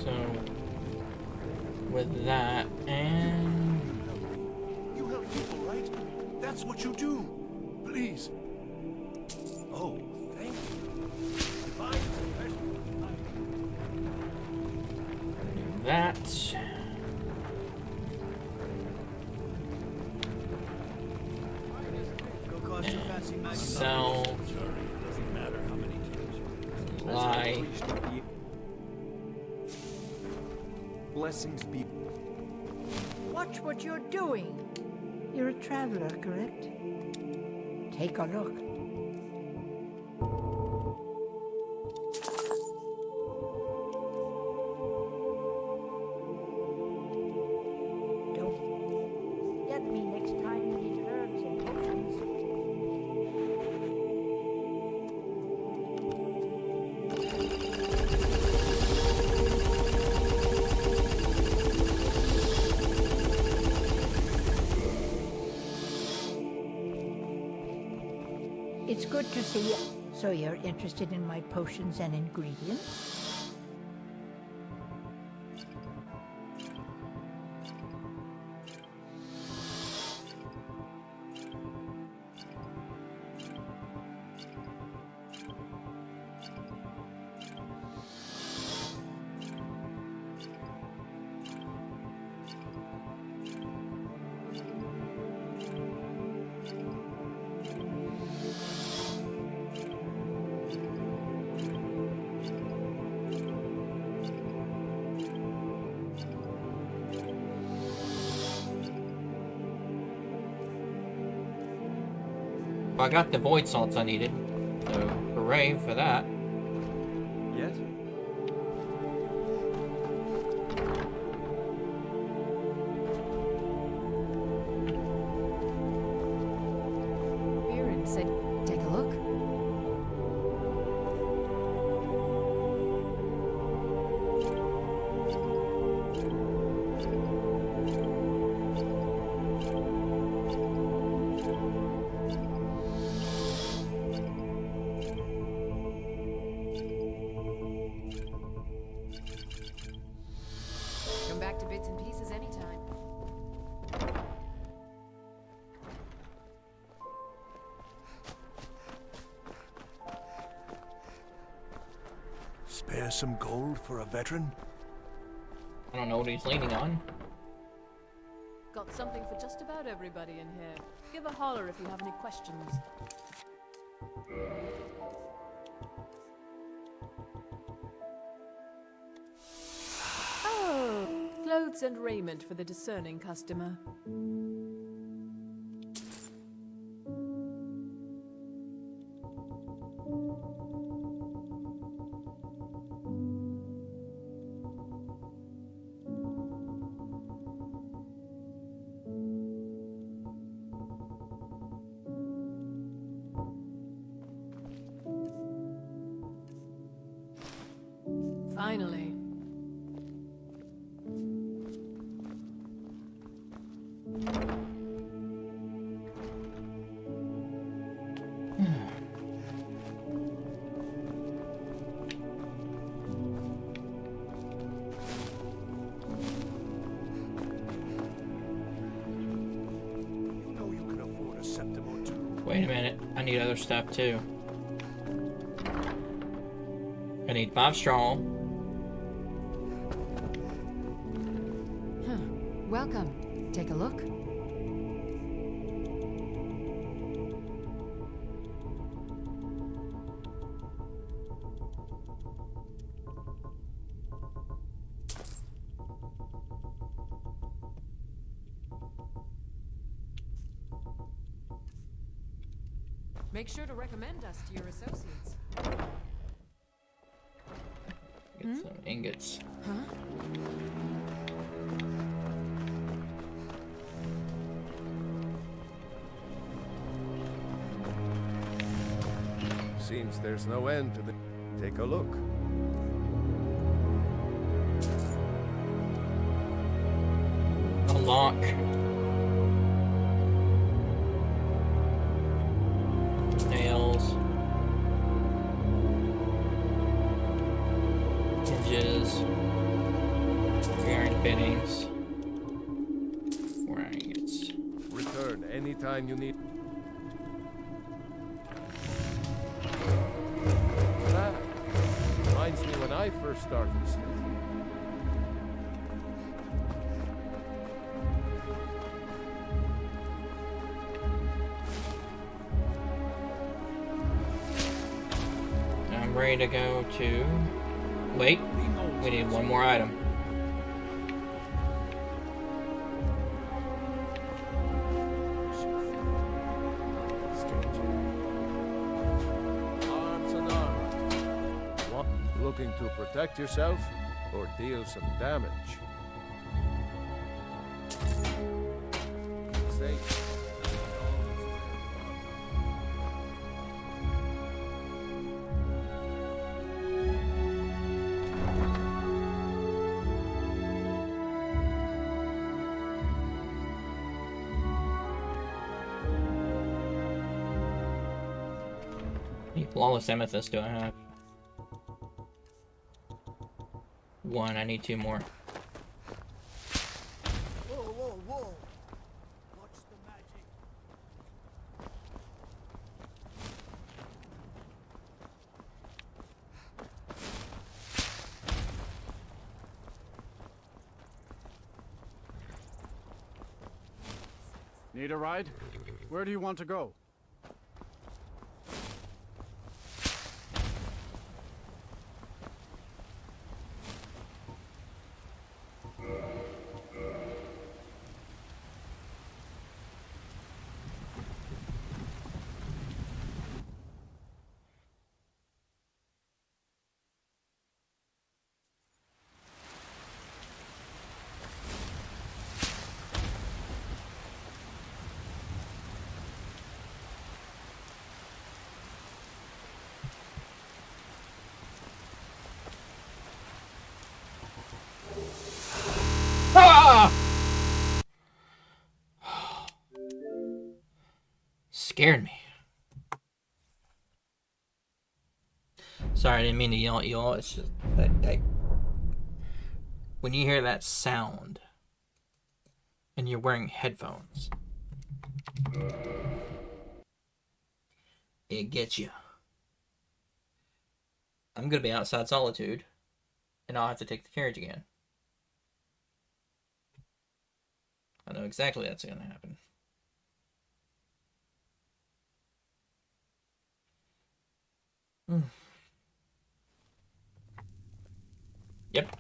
So, with that, and... You help people, right? That's what you do. Please. Oh, thank you. do that. Go cause your fancy magic. Sell. Sorry, it doesn't matter how many times. Lie. Blessings be. Watch what you're doing. You're a traveler, correct? Take a look. Don't get me next time you need herbs and potions. It's good to see you. So you're interested in my potions and ingredients? I got the void salts I needed, so hooray for that. Yes? Viren said, take a look. Come back to bits and pieces anytime. Spare some gold for a veteran? I don't know what he's leaning on. Got something for just about everybody in here. Give a holler if you have any questions. Oh, clothes and raiment for the discerning customer. Finally. You know you can afford a septim or two. Wait a minute, I need other stuff too. I need 5 strong. Welcome. Take a look. Make sure to recommend us to your associates. Get some ingots. Huh? Seems there's no end to the... Take a look. Unlock. Nails. Hinges. fittings. 4 agates. Return anytime you need. That reminds me when I first started smithing. I'm ready to go to... Wait, we need one more item. Arms and armor. What? Looking to protect yourself or deal some damage? Safe. Flawless amethyst do I have? 1, I need 2 more. Whoa, whoa, whoa! Watch the magic. Need a ride? Where do you want to go? Ah! Scared me. Sorry, I didn't mean to yell at you all. It's just that when you hear that sound and you're wearing headphones, it gets you. I'm gonna be outside Solitude, and I'll have to take the carriage again. I know exactly that's gonna happen. Yep.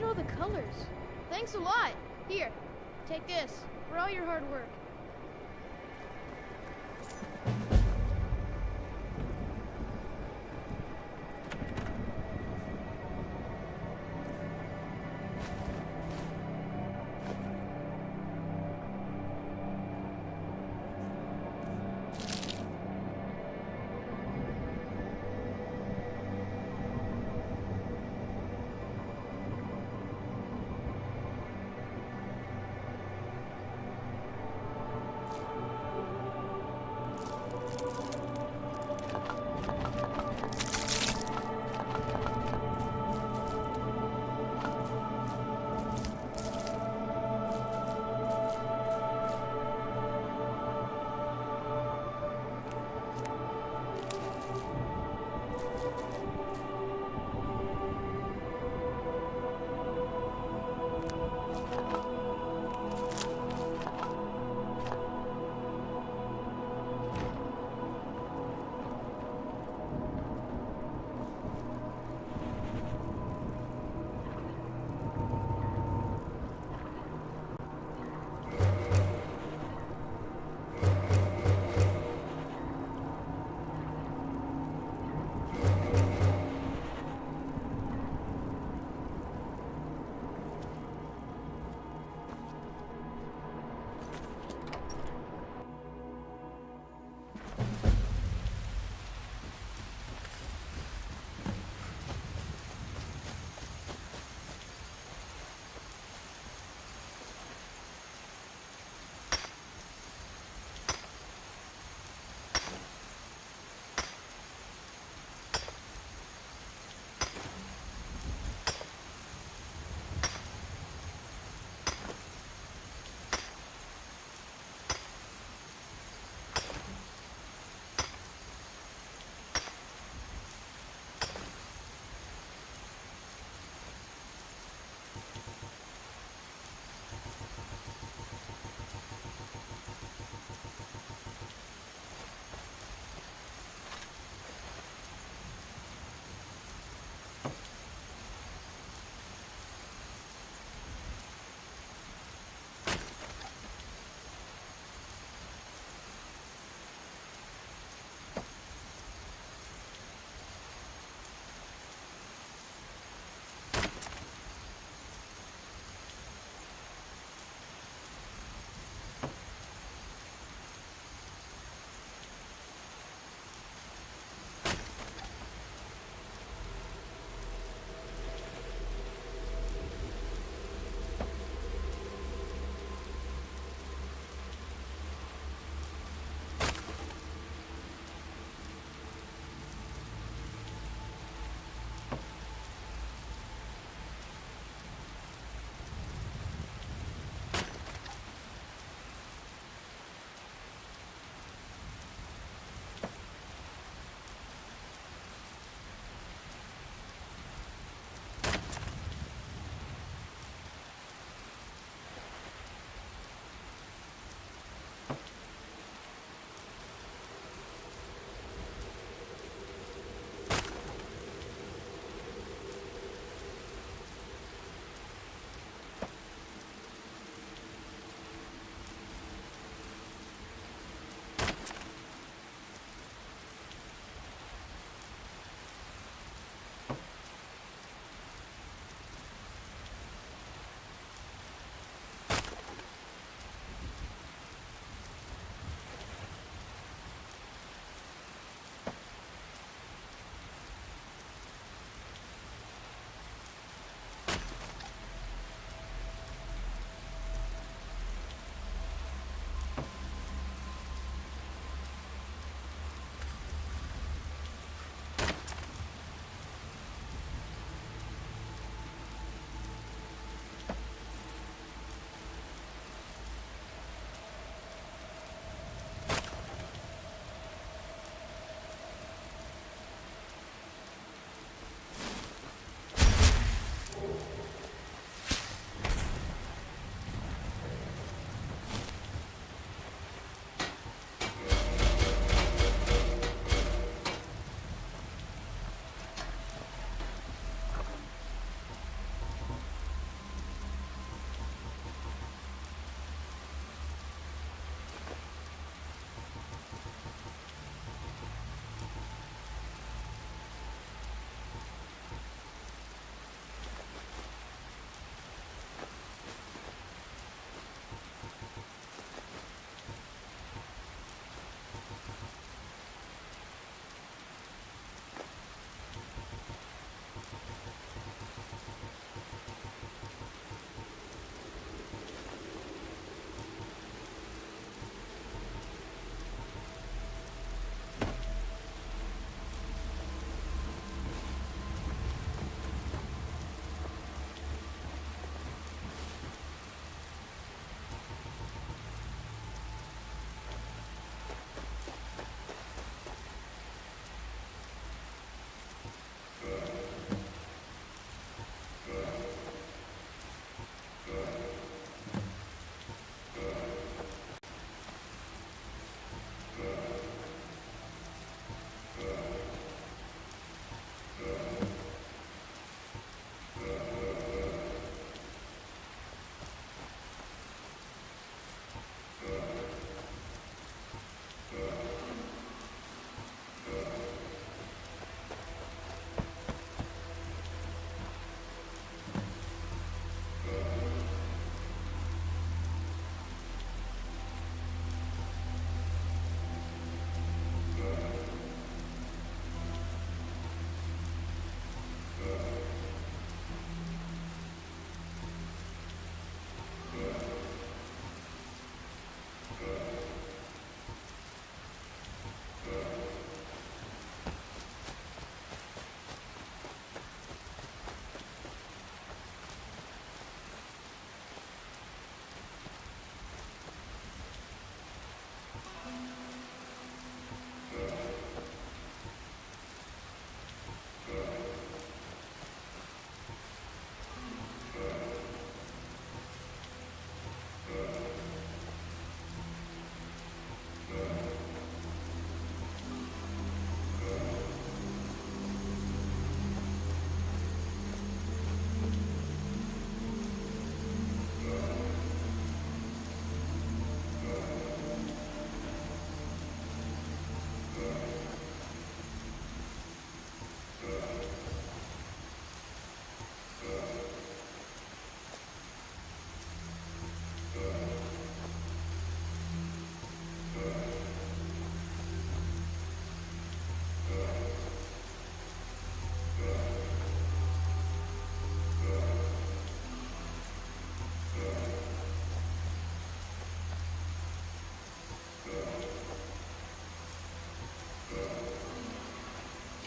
at all the colors. Thanks a lot. Here, take this for all your hard work.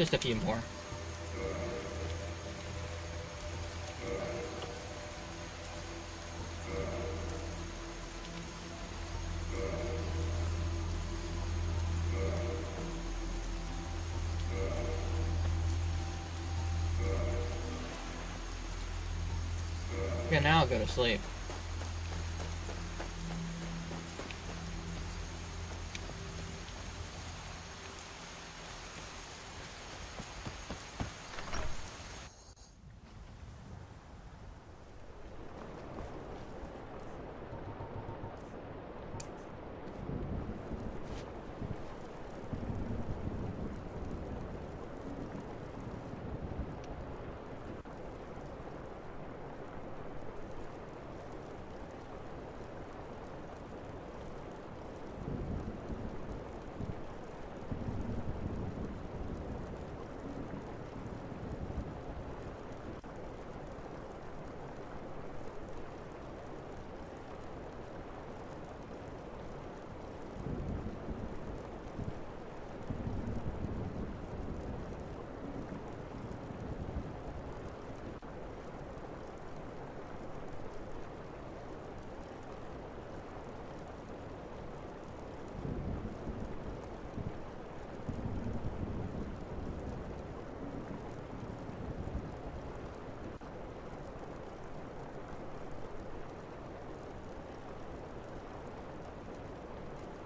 Just a few more. Yeah, now I'll go to sleep.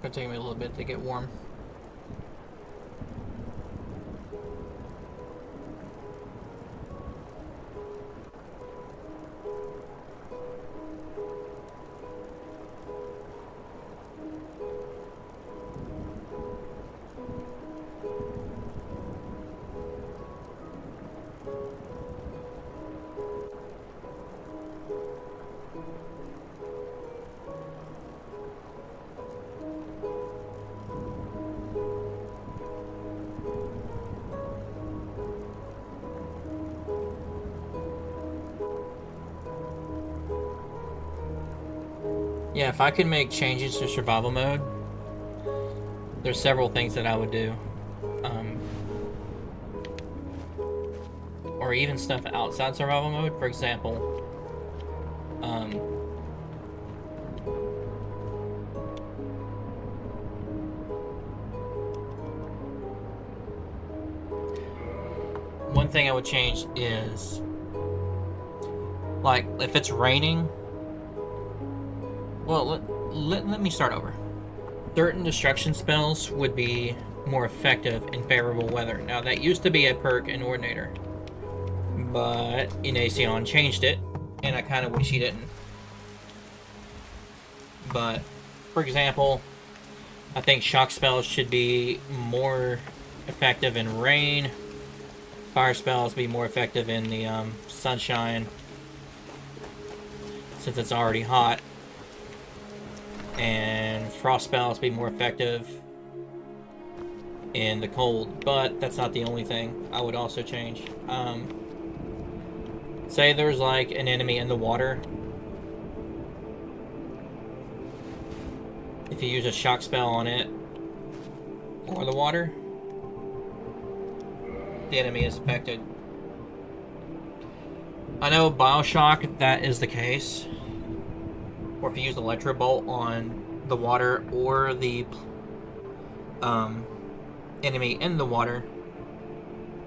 It'll take me a little bit to get warm. Yeah, if I could make changes to survival mode, there's several things that I would do. Or even stuff outside survival mode. For example, one thing I would change is, like, if it's raining. Well, let me start over. Certain destruction spells would be more effective in favorable weather. Now, that used to be a perk in Ordinator, but Inacion changed it, and I kind of wish he didn't. But, for example, I think shock spells should be more effective in rain. Fire spells be more effective in the sunshine, since it's already hot. And frost spells be more effective in the cold, but that's not the only thing I would also change. Say there's like an enemy in the water. If you use a shock spell on it or the water, the enemy is affected. I know Bioshock, that is the case. Or if you use Electro Bolt on the water or the enemy in the water,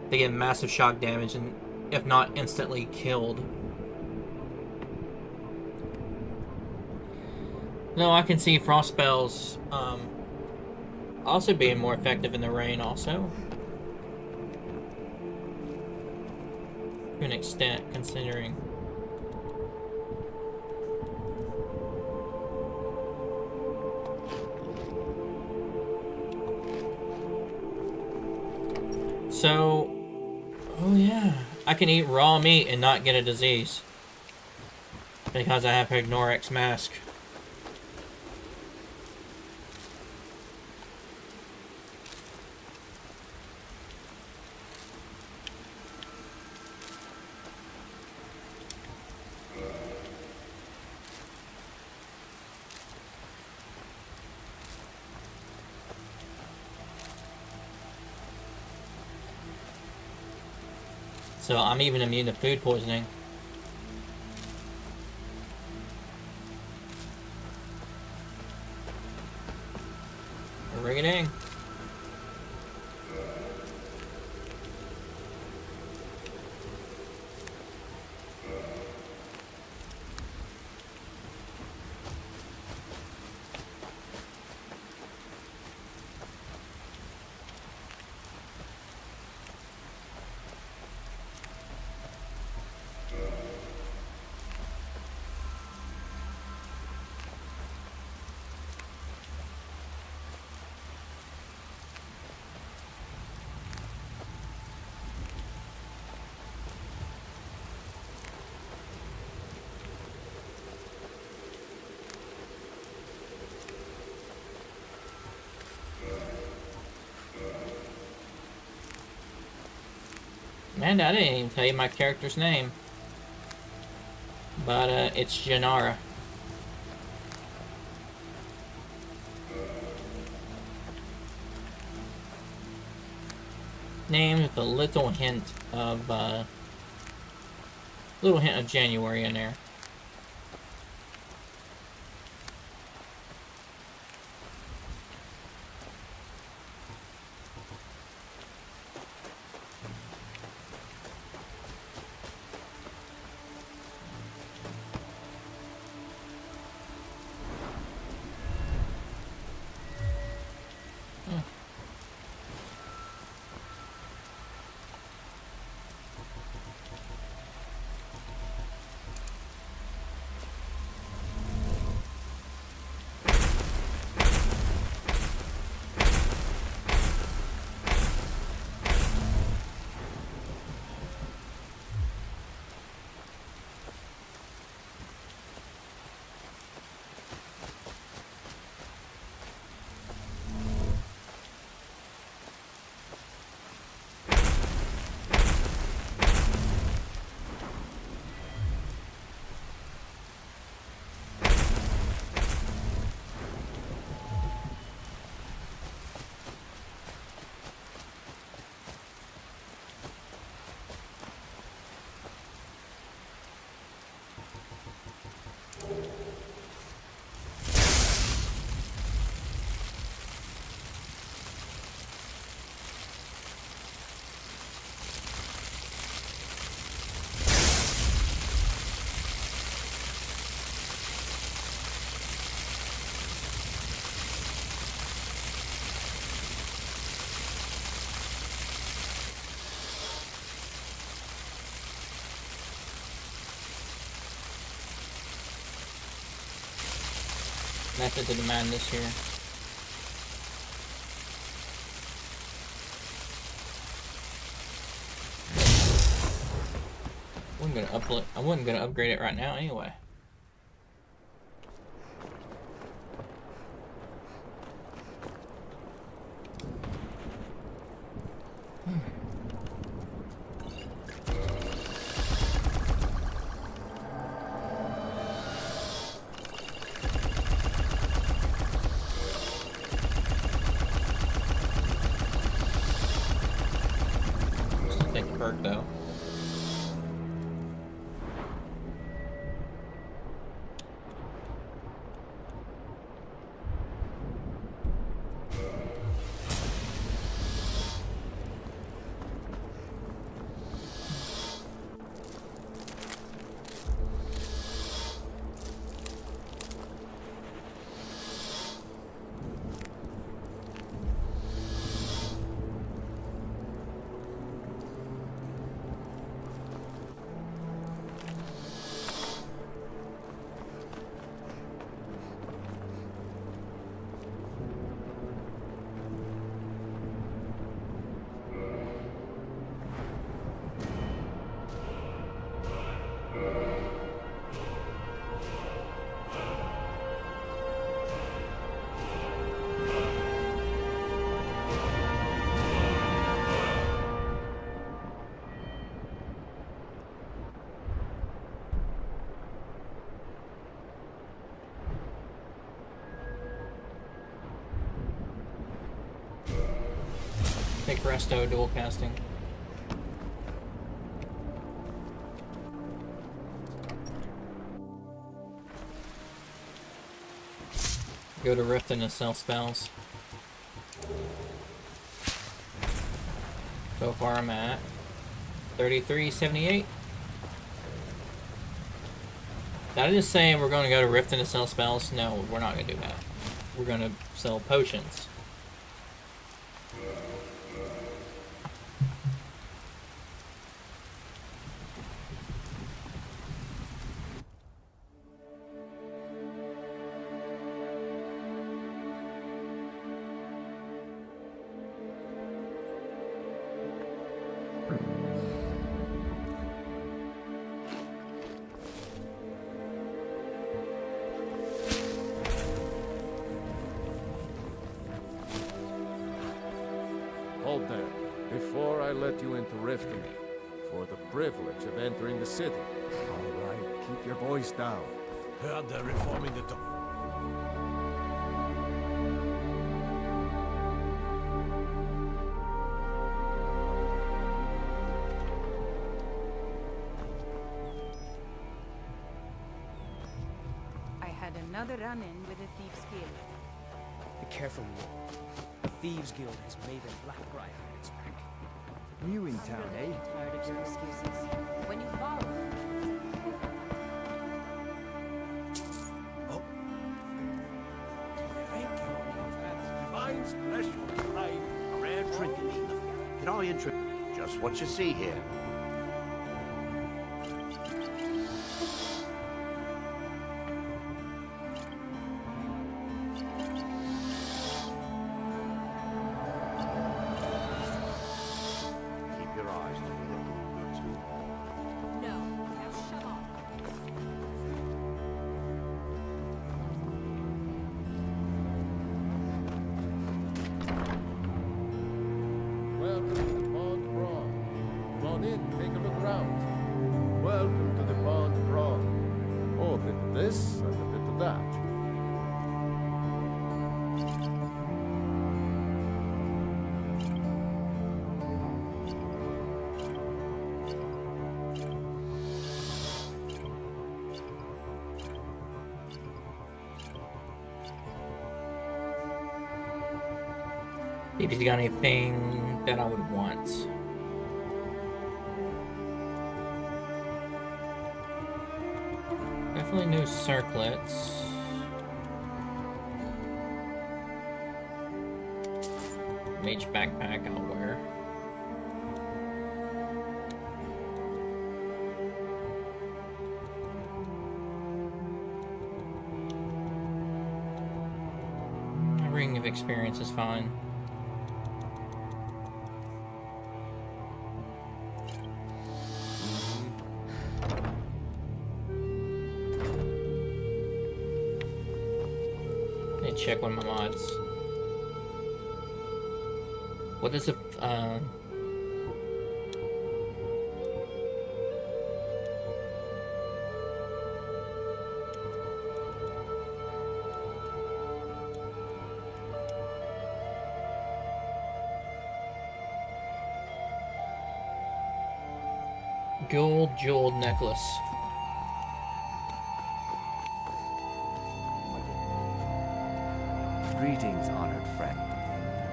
they get massive shock damage and, if not, instantly killed. No, I can see frost spells also being more effective in the rain also. To an extent, considering. So, oh yeah, I can eat raw meat and not get a disease because I have Ignorix mask. So I'm even immune to food poisoning. Ring it in. Man, I didn't even tell you my character's name. But, it's Janara. Named with a little hint of January in there. Method to demand this here. I wasn't gonna upgrade it right now anyway. Though. Take resto dual casting. Go to Rift and sell spells. So far I'm at 33.78. Did I just say we're going to go to Rift and sell spells? No, we're not going to do that. We're going to sell potions. Hold there, before I let you into Riften, for the privilege of entering the city. All right, keep your voice down. Heard they're reforming the dock. I had another run-in with a Thieves' Guild. Be careful, Mule. The Thieves Guild has Maven Blackbriar at its back. New in town, eh? Tired of your excuses. When you borrow, Oh. Thank you. That's fine special. A rare trinket. Can I interest? Just what you see here. Keep your eyes to the No. Now shut off. Welcome to the Pond Brawl. Come on in, take a look around. Welcome to the Pond Brawl. Oh, a bit of this and a bit of that. See if he's got anything that I would want. Definitely new circlets. Mage backpack I'll wear. A ring of experience is fine. Check one of my mods. What is a gold jeweled necklace? Greetings, honored friend.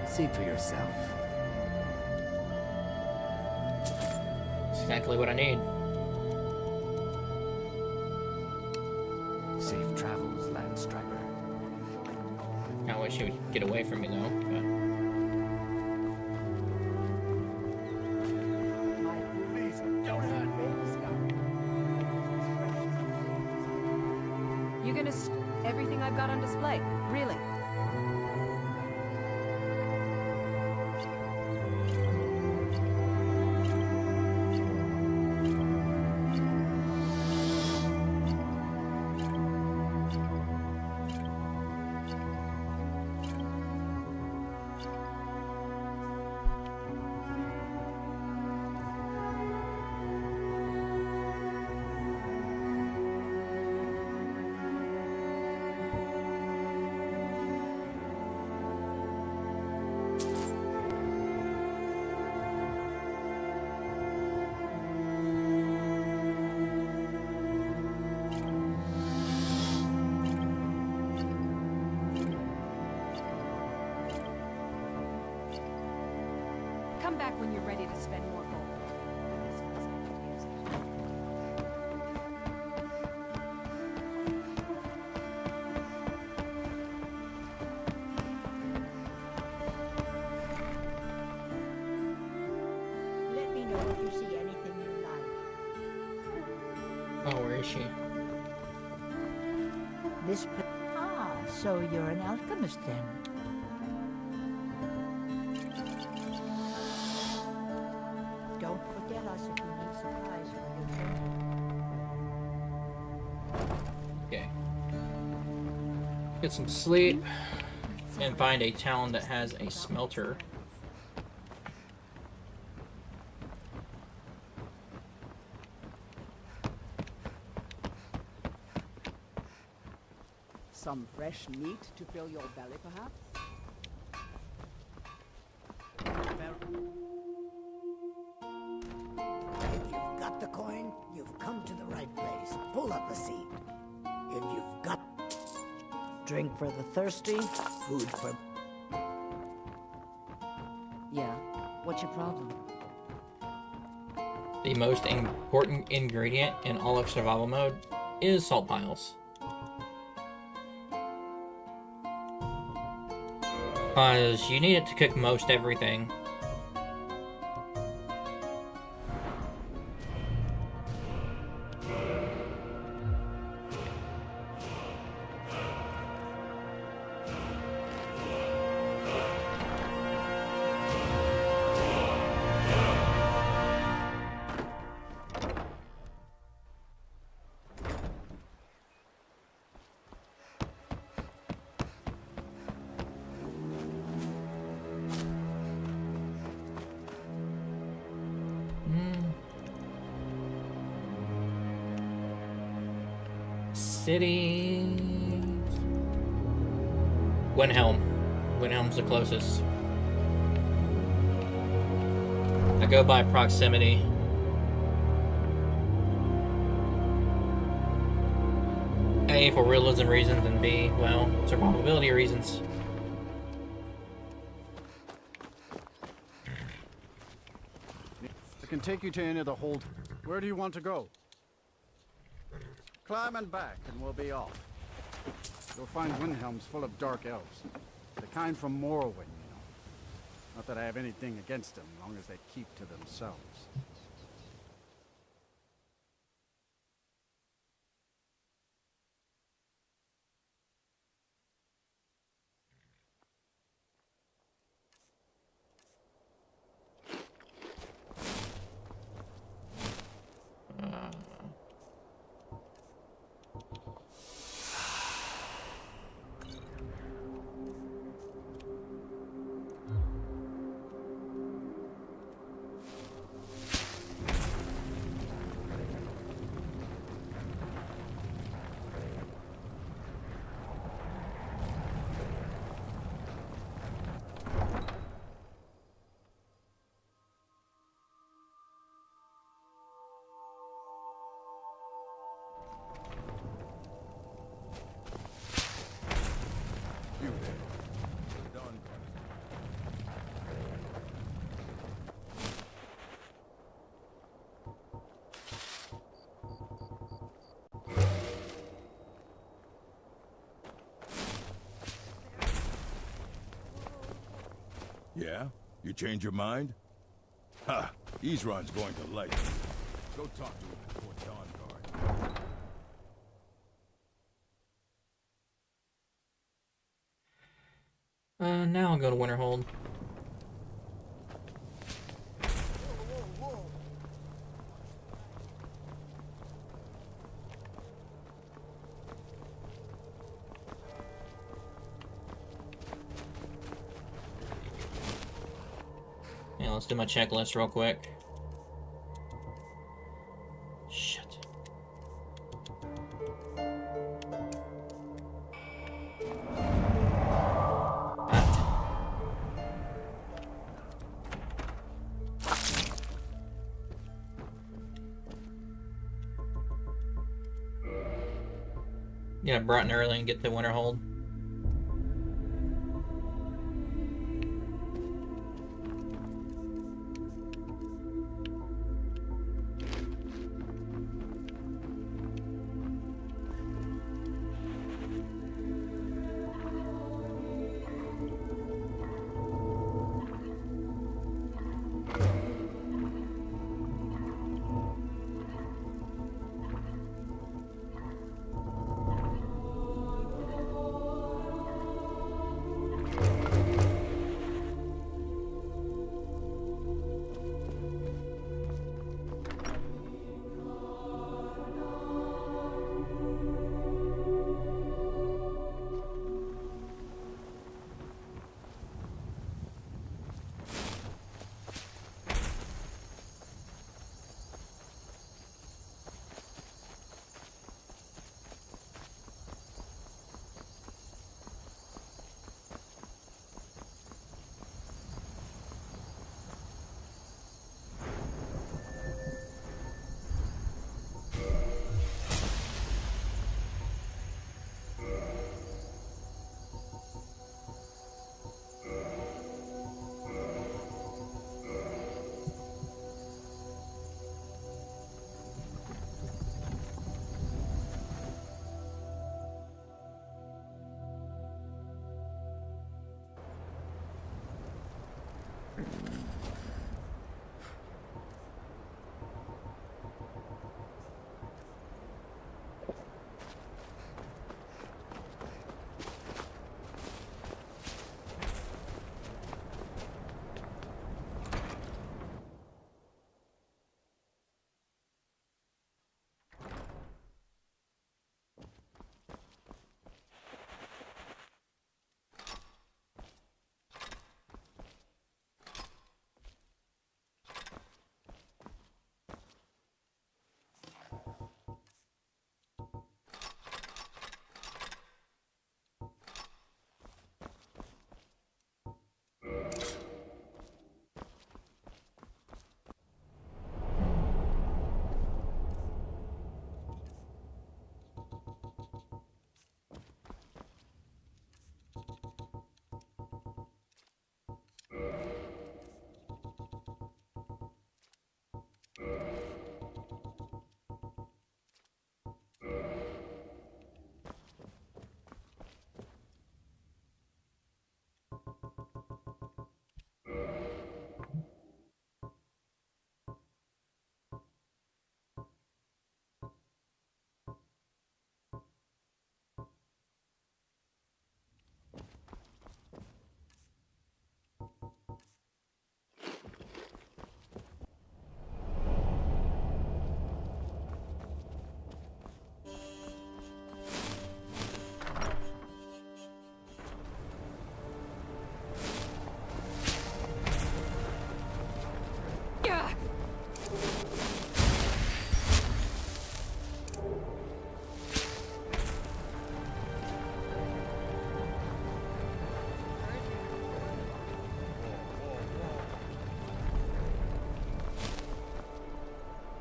See for yourself. That's exactly what I need. Safe travels, Landstriper. I wish he would get away from me though. But... Don't hurt me. You gonna everything I've got on display? Really? spend more gold. As soon as I get to use it. Let me know if you see anything you like. Oh, where is she? Ah, so you're an alchemist then? Don't forget us if you need supplies for your journey. Okay. Get some sleep and find a town that has a smelter. Some fresh meat to fill your belly, perhaps? If you've got the coin, you've come to the right place. Pull up a seat. If you've got drink for the thirsty, food for... Yeah. What's your problem? The most important ingredient in all of survival mode is salt piles. Because you need it to cook most everything. City... Windhelm. Windhelm's the closest. I go by proximity. A, for realism reasons, and B, well, survivability reasons. I can take you to any of the hold. Where do you want to go? Climb and back, and we'll be off. You'll find Windhelm's full of dark elves. The kind from Morrowind, you know. Not that I have anything against them, as long as they keep to themselves. Yeah? You change your mind? Ha! Isran's going to like it. Go talk to him before dawn guard. Now I'll go to Winterhold. Yeah, let's do my checklist real quick. Shit. Yeah, Breton early and get the Winterhold.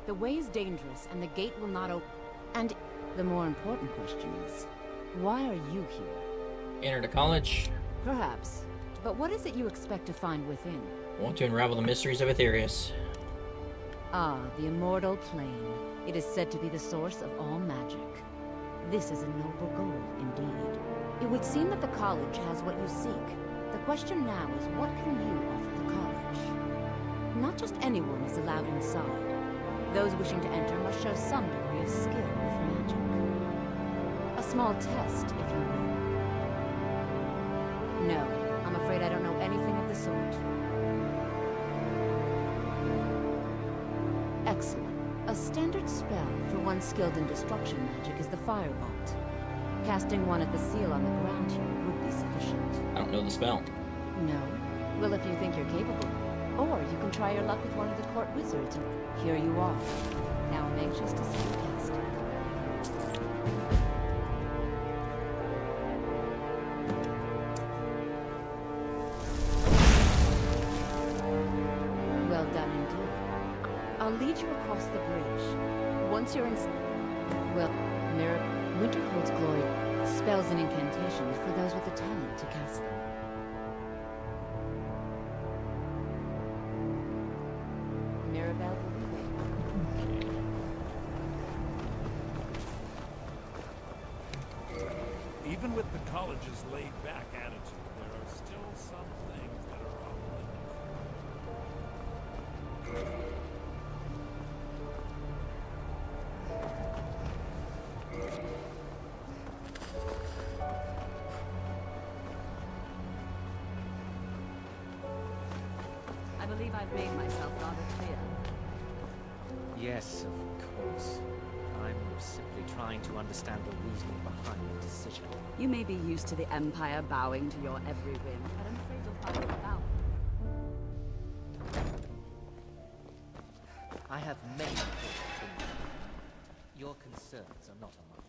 The way is dangerous, and the gate will not open. And the more important question is, why are you here? Enter the college. Perhaps. But what is it you expect to find within? Want to unravel the mysteries of Imperious. Ah, the immortal plane. It is said to be the source of all magic. This is a noble goal, indeed. It would seem that the college has what you seek. The question now is, what can you offer the college? Not just anyone is allowed inside. Those wishing to enter must show some degree of skill with magic. A small test, if you will. No, I'm afraid I don't know anything of the sort. Excellent. A standard spell for one skilled in destruction magic is the Firebolt. Casting one at the seal on the ground here would be sufficient. I don't know the spell. No? Well, if you think you're capable. Or you can try your luck with one of the court wizards. Here you are. Now I'm anxious to see you cast it. Well done indeed. I'll lead you across the bridge. Once you're in... Well, Mirror... Winter holds glory. Spells and incantations for those with the talent to cast them. Even with the college's laid-back attitude, there are still some things that are off limits. I believe I've made myself rather clear. Yes, of course. I'm simply trying to understand the reasoning behind the decision. You may be used to the Empire bowing to your every whim, but I'm afraid you'll find it about. I have many opinions. Your concerns are not among them.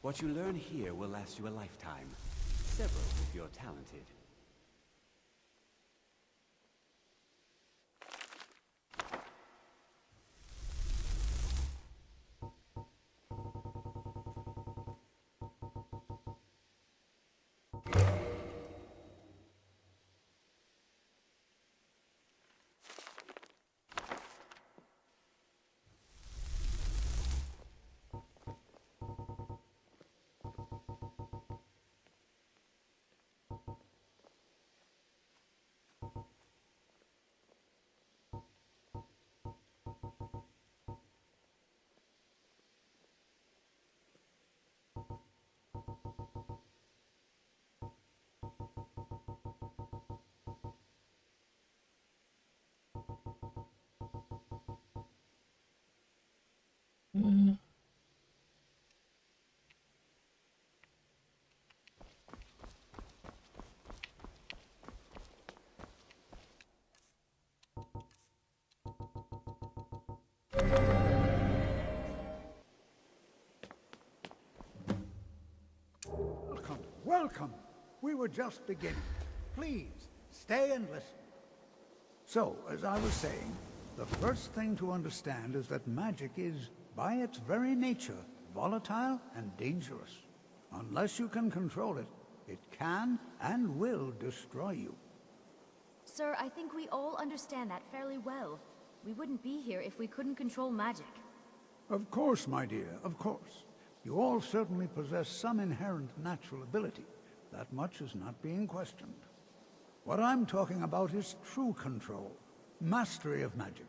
What you learn here will last you a lifetime. Several if you're talented. welcome. We were just beginning. Please, stay and listen. So, as I was saying, the first thing to understand is that magic is, by its very nature, volatile and dangerous. Unless you can control it, it can and will destroy you. Sir, I think we all understand that fairly well. We wouldn't be here if we couldn't control magic. Of course, my dear, of course. You all certainly possess some inherent natural ability. That much is not being questioned. What I'm talking about is true control, mastery of magic.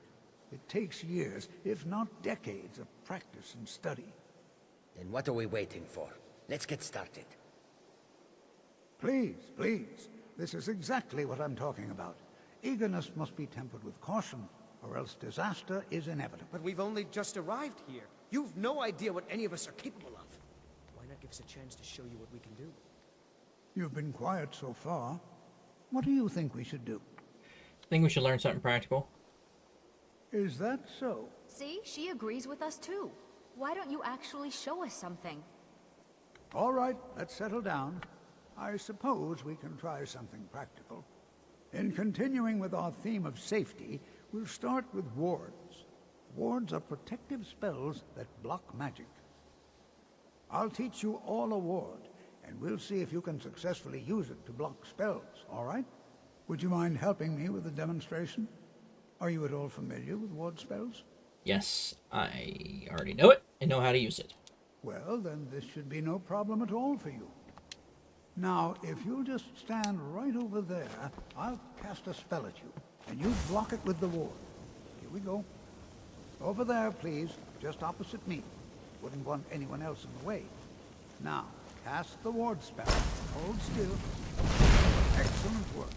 It takes years, if not decades, of practice and study. Then what are we waiting for? Let's get started. Please, please. This is exactly what I'm talking about. Eagerness must be tempered with caution, or else disaster is inevitable. But we've only just arrived here. You've no idea what any of us are capable of. Why not give us a chance to show you what we can do? You've been quiet so far. What do you think we should do? I think we should learn something practical. Is that so? See, she agrees with us too. Why don't you actually show us something? All right, let's settle down. I suppose we can try something practical. In continuing with our theme of safety, we'll start with wards. Wards are protective spells that block magic. I'll teach you all a ward, and we'll see if you can successfully use it to block spells, all right? Would you mind helping me with the demonstration? Are you at all familiar with ward spells? Yes, I already know it and know how to use it. Well, then this should be no problem at all for you. Now, if you'll just stand right over there, I'll cast a spell at you, and you block it with the ward. Here we go. Over there, please, just opposite me. Wouldn't want anyone else in the way. Now, cast the ward spell. Hold still. Excellent work.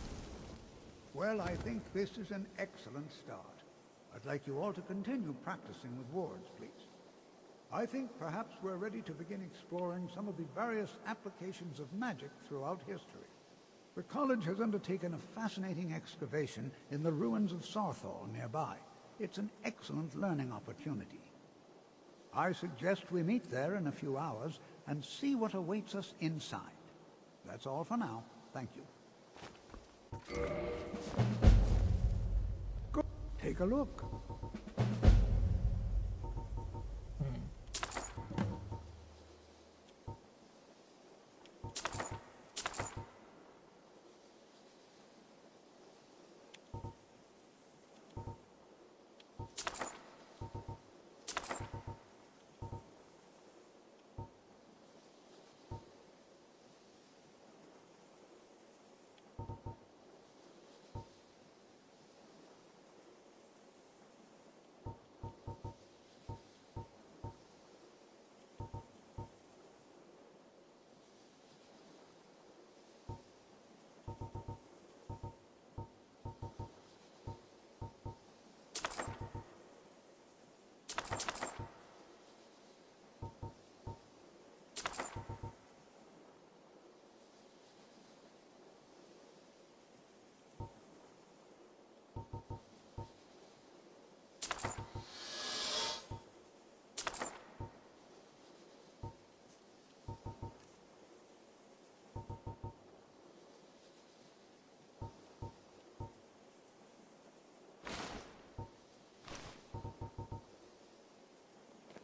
Well, I think this is an excellent start. I'd like you all to continue practicing with wards, please. I think perhaps we're ready to begin exploring some of the various applications of magic throughout history. The college has undertaken a fascinating excavation in the ruins of Sarthal nearby. It's an excellent learning opportunity. I suggest we meet there in a few hours and see what awaits us inside. That's all for now. Thank you. Go take a look.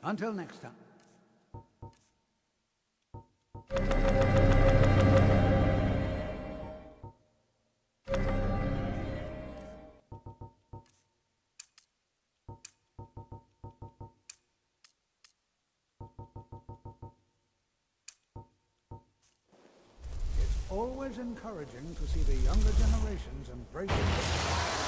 Until next time. It's always encouraging to see the younger generations embracing the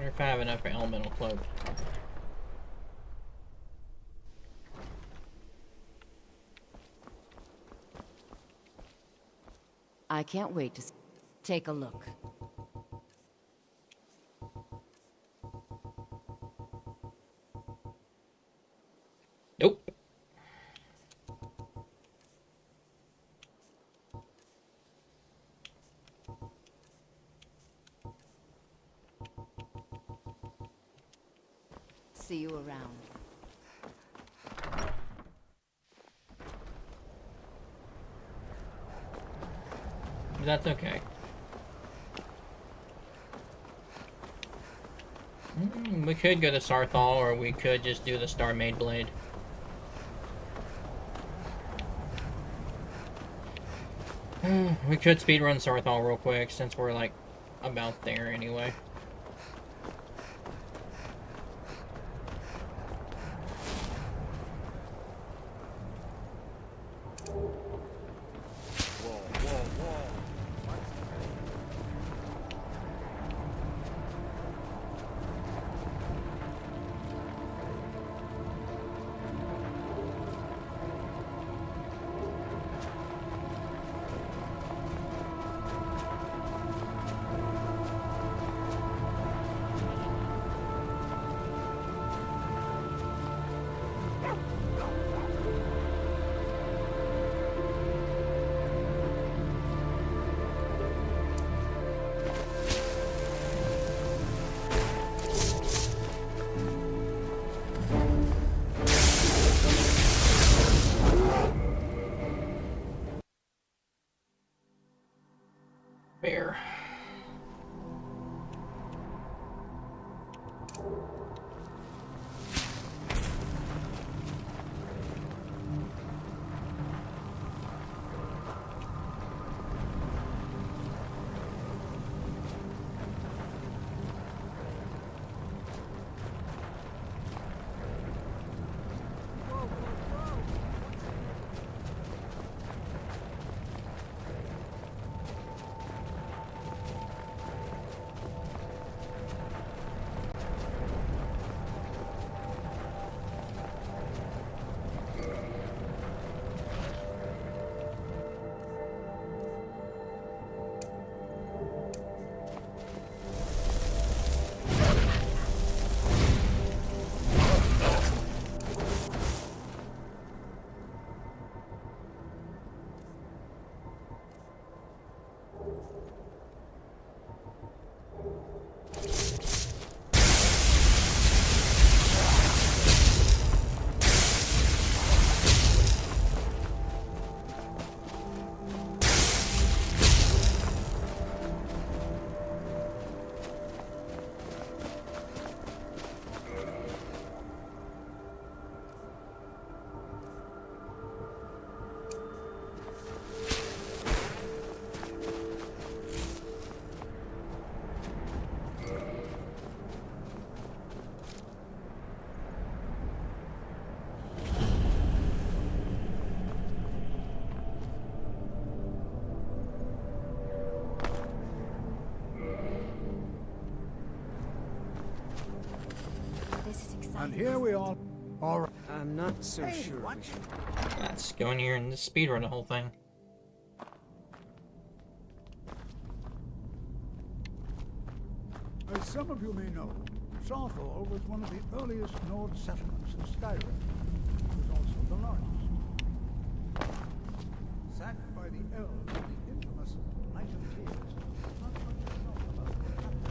wonder if I have enough for elemental cloak. I can't wait to take a look. Nope. See you around. That's okay. We could go to Sarthal, or we could just do the Star Made Blade. We could speedrun Sarthal real quick, since we're, like, about there anyway. Fair. And here we are. All right. I'm not so sure. Let's go in here and just speedrun the whole thing. As some of you may know, Sarthal was one of the earliest Nord settlements in Skyrim. It was also the largest. Sacked by the elves of the infamous Night of Tears. Not much is known about what happened.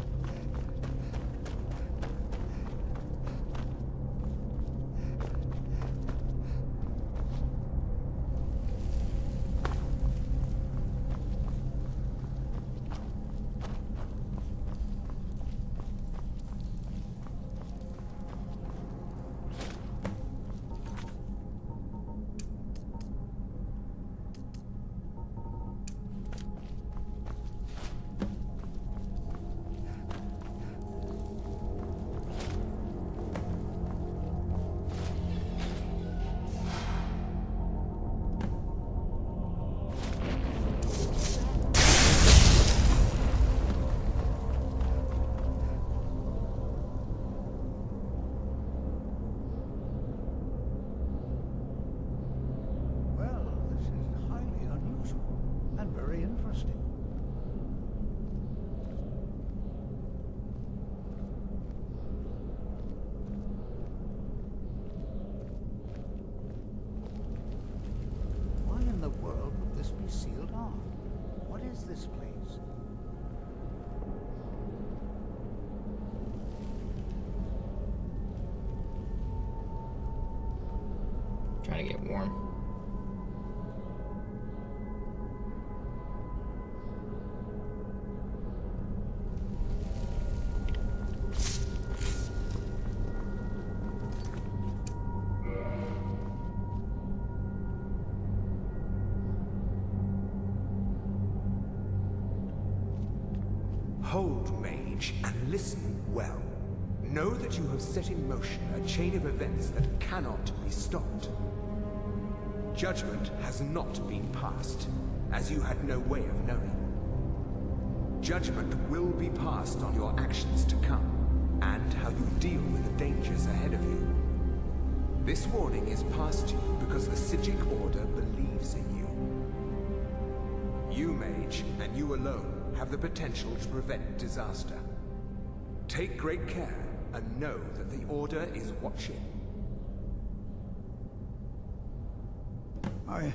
warm. Hold, Mage, and listen well. Know that you have set in motion a chain of events that cannot be stopped. Judgment has not been passed, as you had no way of knowing. Judgment will be passed on your actions to come, and how you deal with the dangers ahead of you. This warning is passed to you because the Psijic Order believes in you. You, Mage, and you alone, have the potential to prevent disaster. Take great care, and know that the Order is watching. I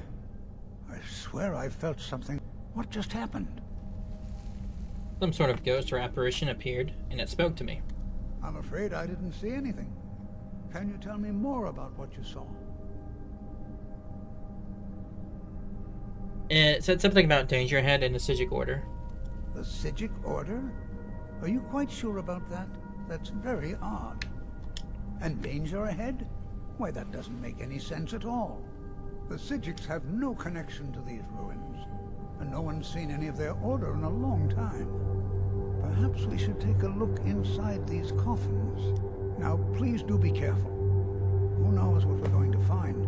swear I felt something. What just happened? Some sort of ghost or apparition appeared, and it spoke to me. I'm afraid I didn't see anything. Can you tell me more about what you saw? It said something about danger ahead in the Psijic Order. The Psijic Order? Are you quite sure about that? That's very odd. And danger ahead? Why, that doesn't make any sense at all. The Psijics have no connection to these ruins, and no one's seen any of their order in a long time. Perhaps we should take a look inside these coffins. Now, please do be careful. Who knows what we're going to find?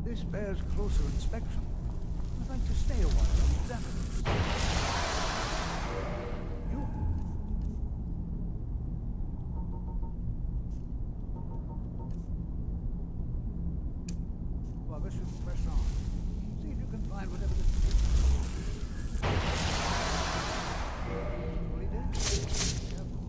This bears closer inspection. I'd like to stay a while and examine it. You... Well, this should press on. See if you can find whatever this is. Fully dead. Careful.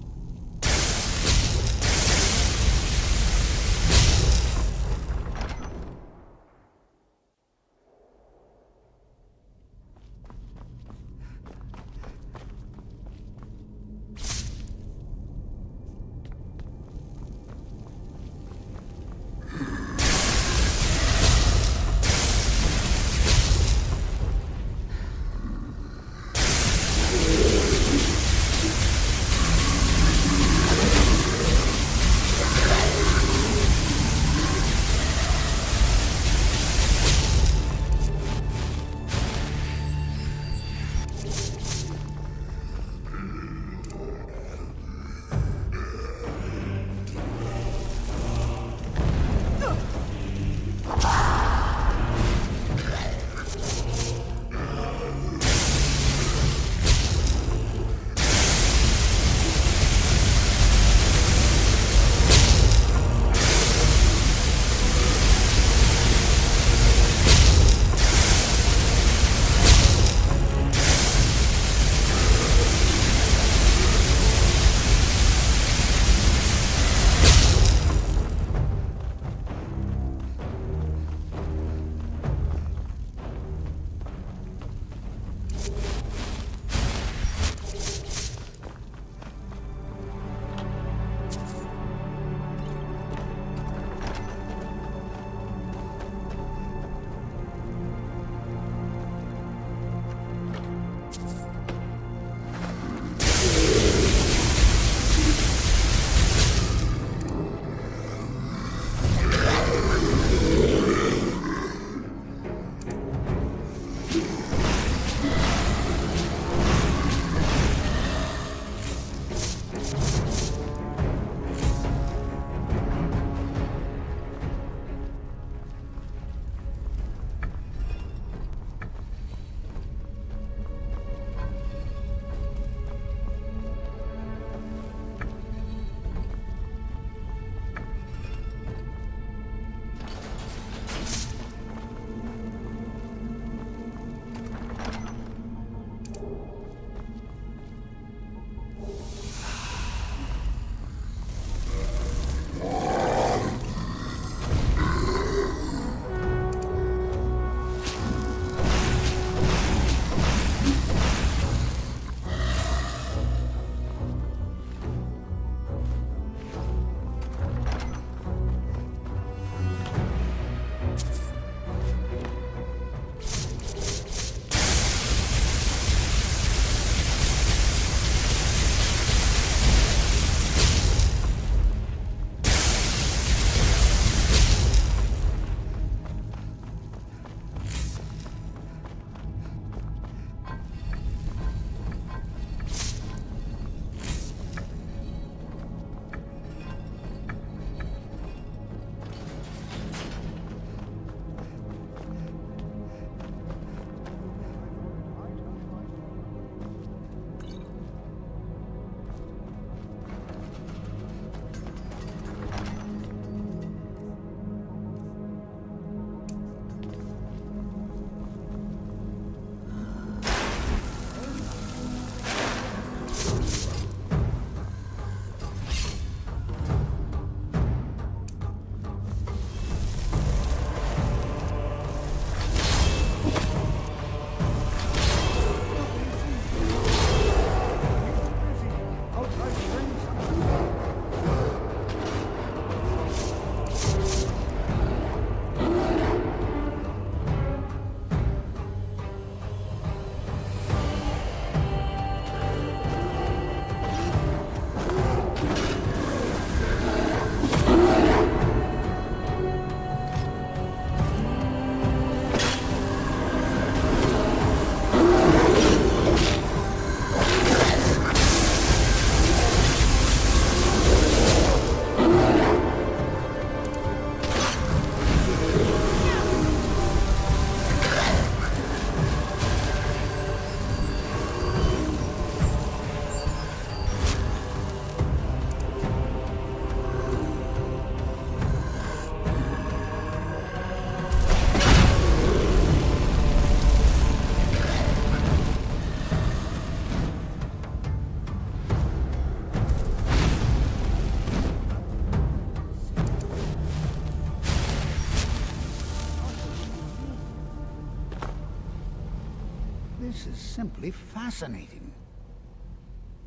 This is simply fascinating.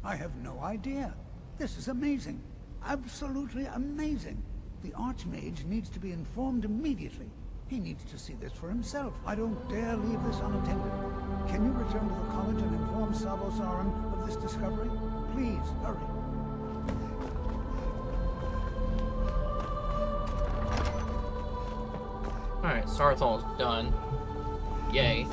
I have no idea. This is amazing. Absolutely amazing. The Archmage needs to be informed immediately. He needs to see this for himself. I don't dare leave this unattended. Can you return to the college and inform Savos Aran of this discovery? Please, hurry. Alright, Sarthal's done. Yay.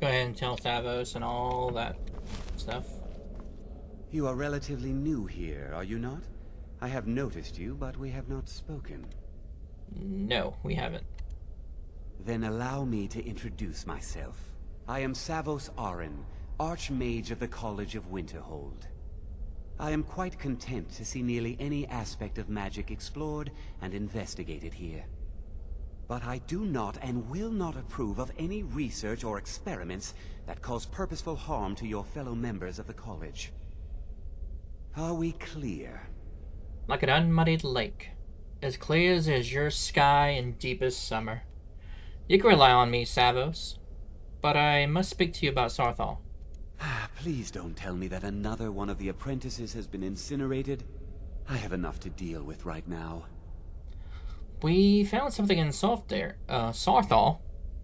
Go ahead and tell Savos and all that stuff. You are relatively new here, are you not? I have noticed you, but we have not spoken. No, we haven't. Then allow me to introduce myself. I am Savos Aran, Archmage of the College of Winterhold. I am quite content to see nearly any aspect of magic explored and investigated here. But I do not and will not approve of any research or experiments that cause purposeful harm to your fellow members of the college. Are we clear? Like an unmuddied lake, as clear as is your sky in deepest summer. You can rely on me, Savos, but I must speak to you about Sarthal. Please don't tell me that another one of the apprentices has been incinerated. I have enough to deal with right now. We found something in Sarthal,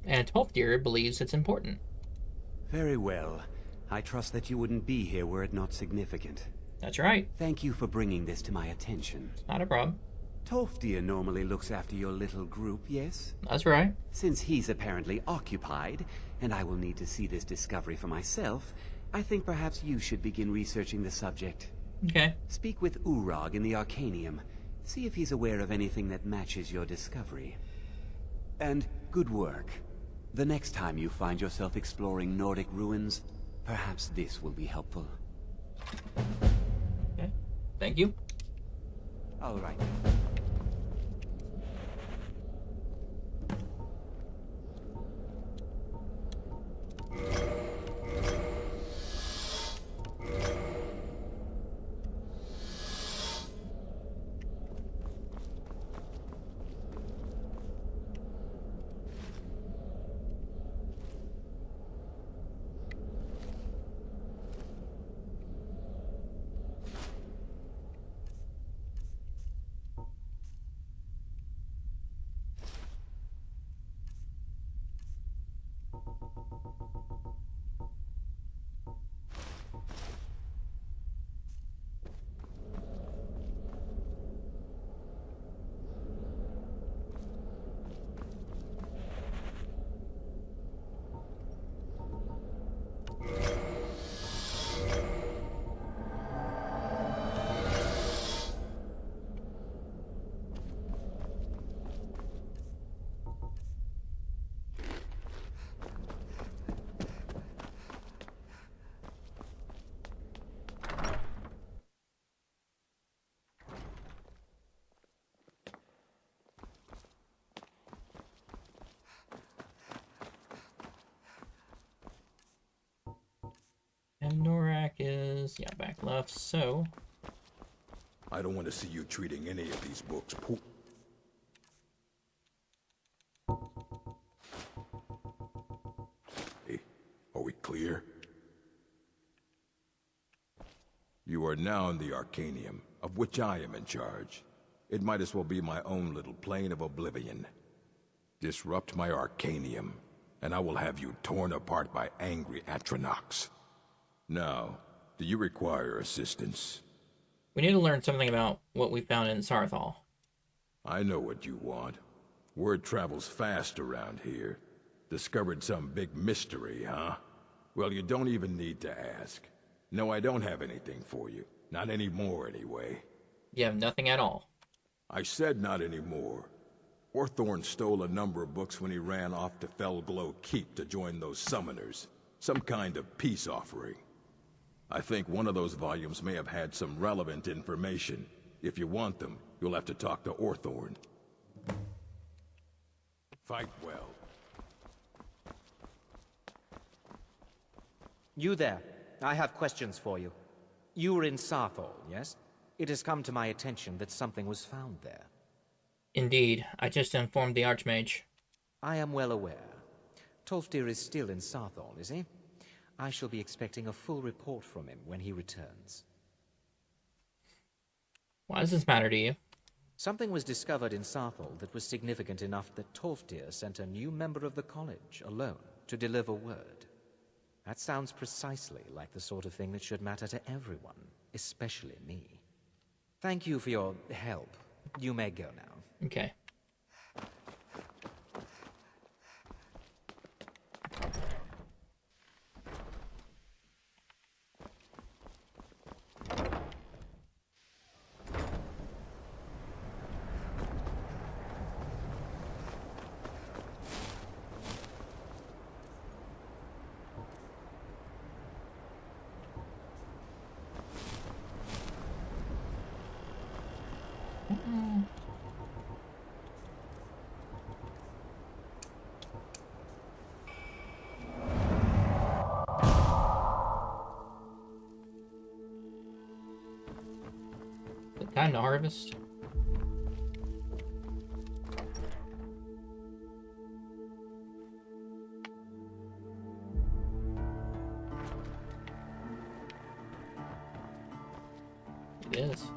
and Tolfdir believes it's important. Very well. I trust that you wouldn't be here were it not significant. That's right. Thank you for bringing this to my attention. Not a problem. Tolfdir normally looks after your little group, yes? That's right. Since he's apparently occupied, and I will need to see this discovery for myself, I think perhaps you should begin researching the subject. Okay. Speak with Urag in the Arcanium. See if he's aware of anything that matches your discovery. And good work. The next time you find yourself exploring Nordic ruins, perhaps this will be helpful. Okay. Thank you. All right. Yeah, back left, so... I don't want to see you treating any of these books poor. Hey, are we clear? You are now in the Arcanium, of which I am in charge. It might as well be my own little plane of oblivion. Disrupt my Arcanium, and I will have you torn apart by angry Atronachs. Now, do you require assistance? We need to learn something about what we found in Sarthal. I know what you want. Word travels fast around here. Discovered some big mystery, huh? Well, you don't even need to ask. No, I don't have anything for you. Not anymore, anyway. You have nothing at all. I said not anymore. Orthorn stole a number of books when he ran off to Felglow Keep to join those summoners. Some kind of peace offering. I think one of those volumes may have had some relevant information. If you want them, you'll have to talk to Orthorn. Fight well. You there. I have questions for you. You were in Sarthal, yes? It has come to my attention that something was found there. Indeed. I just informed the Archmage. I am well aware. Tolfdir is still in Sarthal, is he? I shall be expecting a full report from him when he returns. Why does this matter to you? Something was discovered in Sarthal that was significant enough that Tolfdir sent a new member of the college, alone, to deliver word. That sounds precisely like the sort of thing that should matter to everyone, especially me. Thank you for your help. You may go now. Okay. Time to harvest. It is.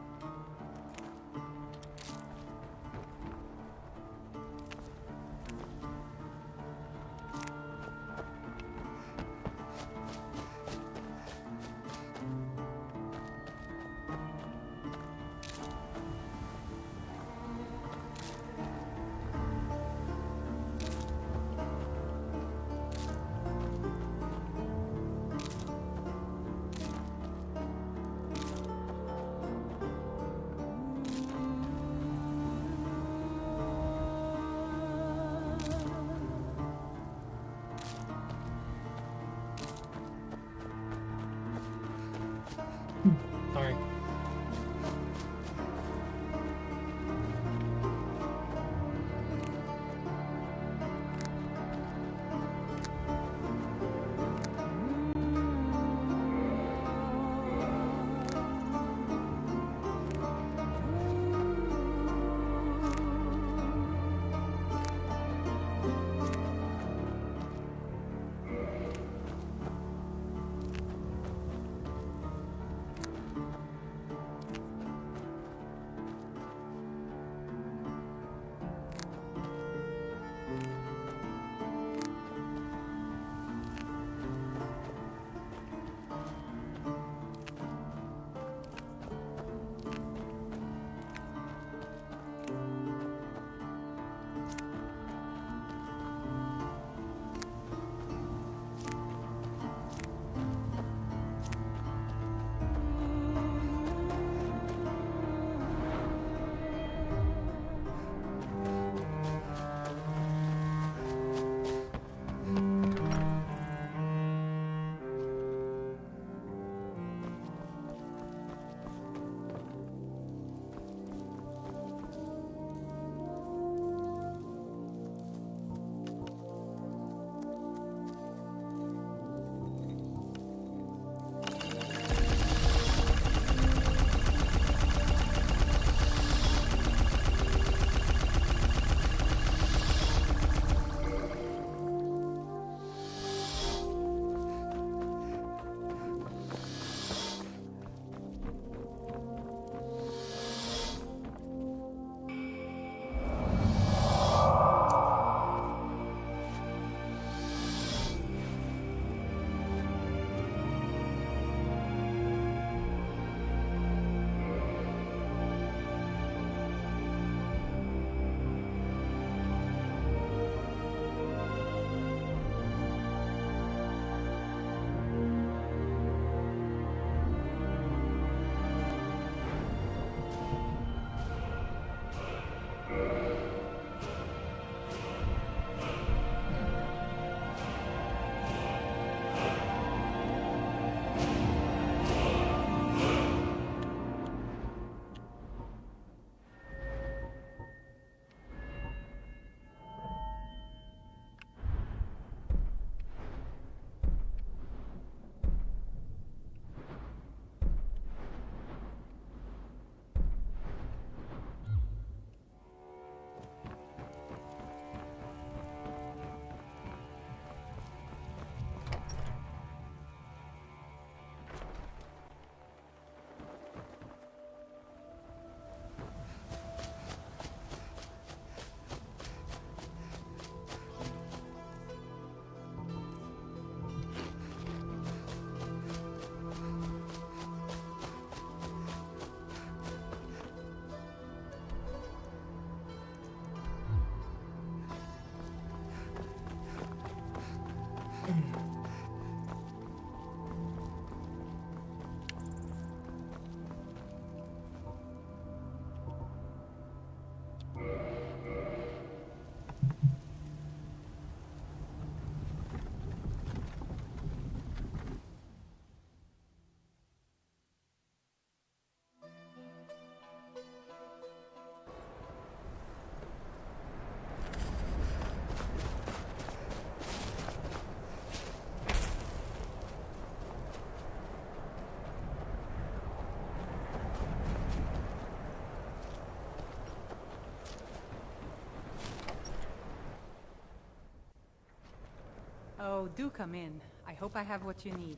So, do come in. I hope I have what you need.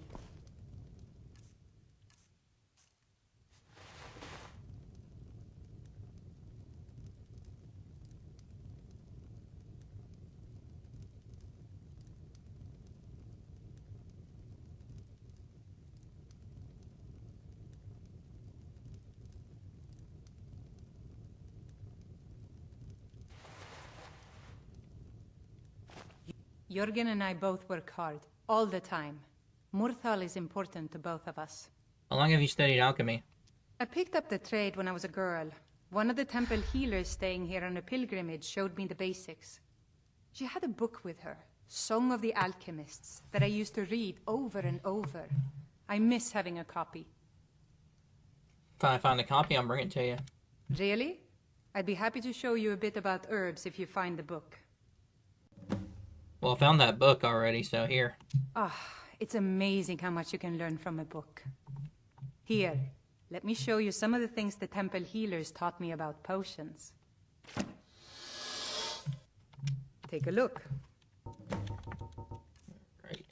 Jürgen and I both work hard, all the time. Murthal is important to both of us. How long have you studied alchemy? I picked up the trade when I was a girl. One of the temple healers staying here on a pilgrimage showed me the basics. She had a book with her, Song of the Alchemists, that I used to read over and over. I miss having a copy. If I find a copy, I'll bring it to you. Really? I'd be happy to show you a bit about herbs if you find the book. Well, I found that book already, so here. Ah, it's amazing how much you can learn from a book. Here, let me show you some of the things the temple healers taught me about potions. Take a look. Great.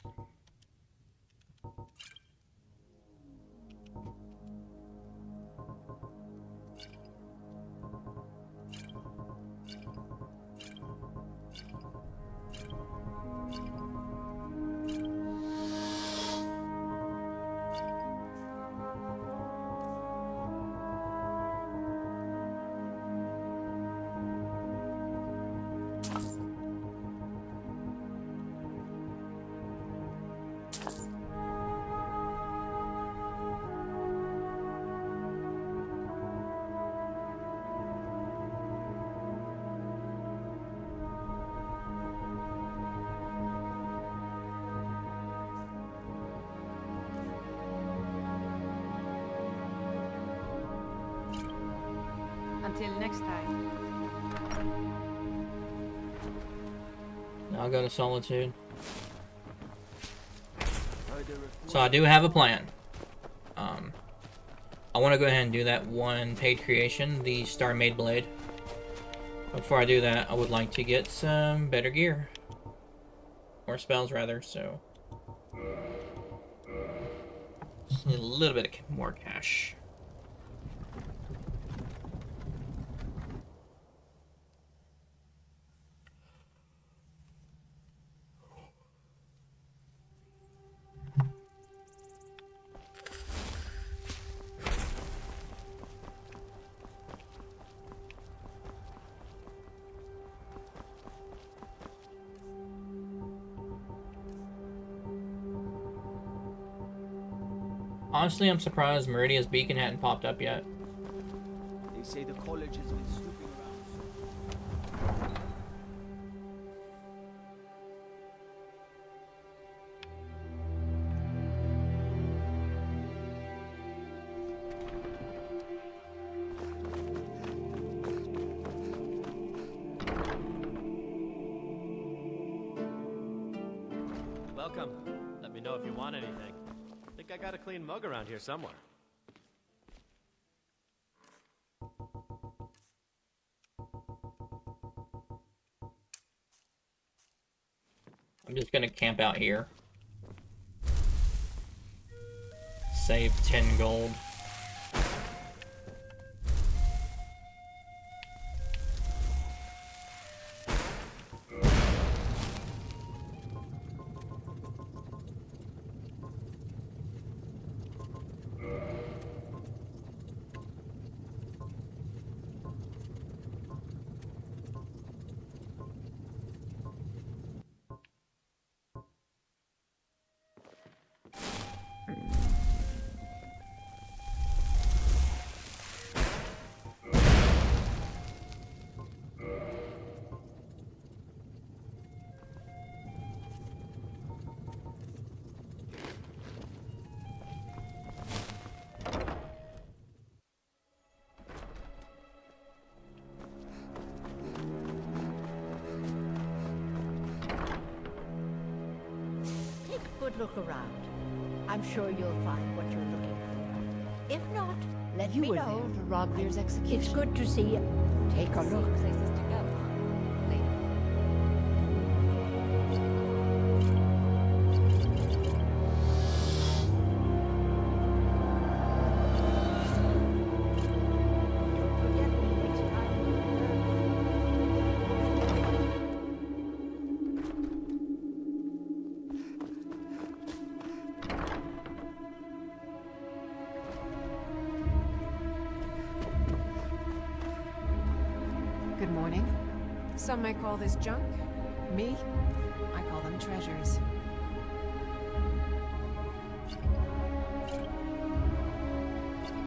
Until next time. Now I'll go to Solitude. So I do have a plan. I want to go ahead and do that one paid creation, the Star Made Blade. Before I do that, I would like to get some better gear. Or spells, rather, so... Just need a little bit more cash. Honestly, I'm surprised Meridia's beacon hadn't popped up yet. They say the college has been snooping around. Welcome. Let me know if you want anything. I got a clean mug around here somewhere. I'm just gonna camp out here. Save 10 gold. Look around. I'm sure you'll find what you're looking for. If not, let You me were know. there for Rogbir's execution. It's good to see you. Take a look. Places to go, huh? Later. Good morning. Some may call this junk. Me, I call them treasures.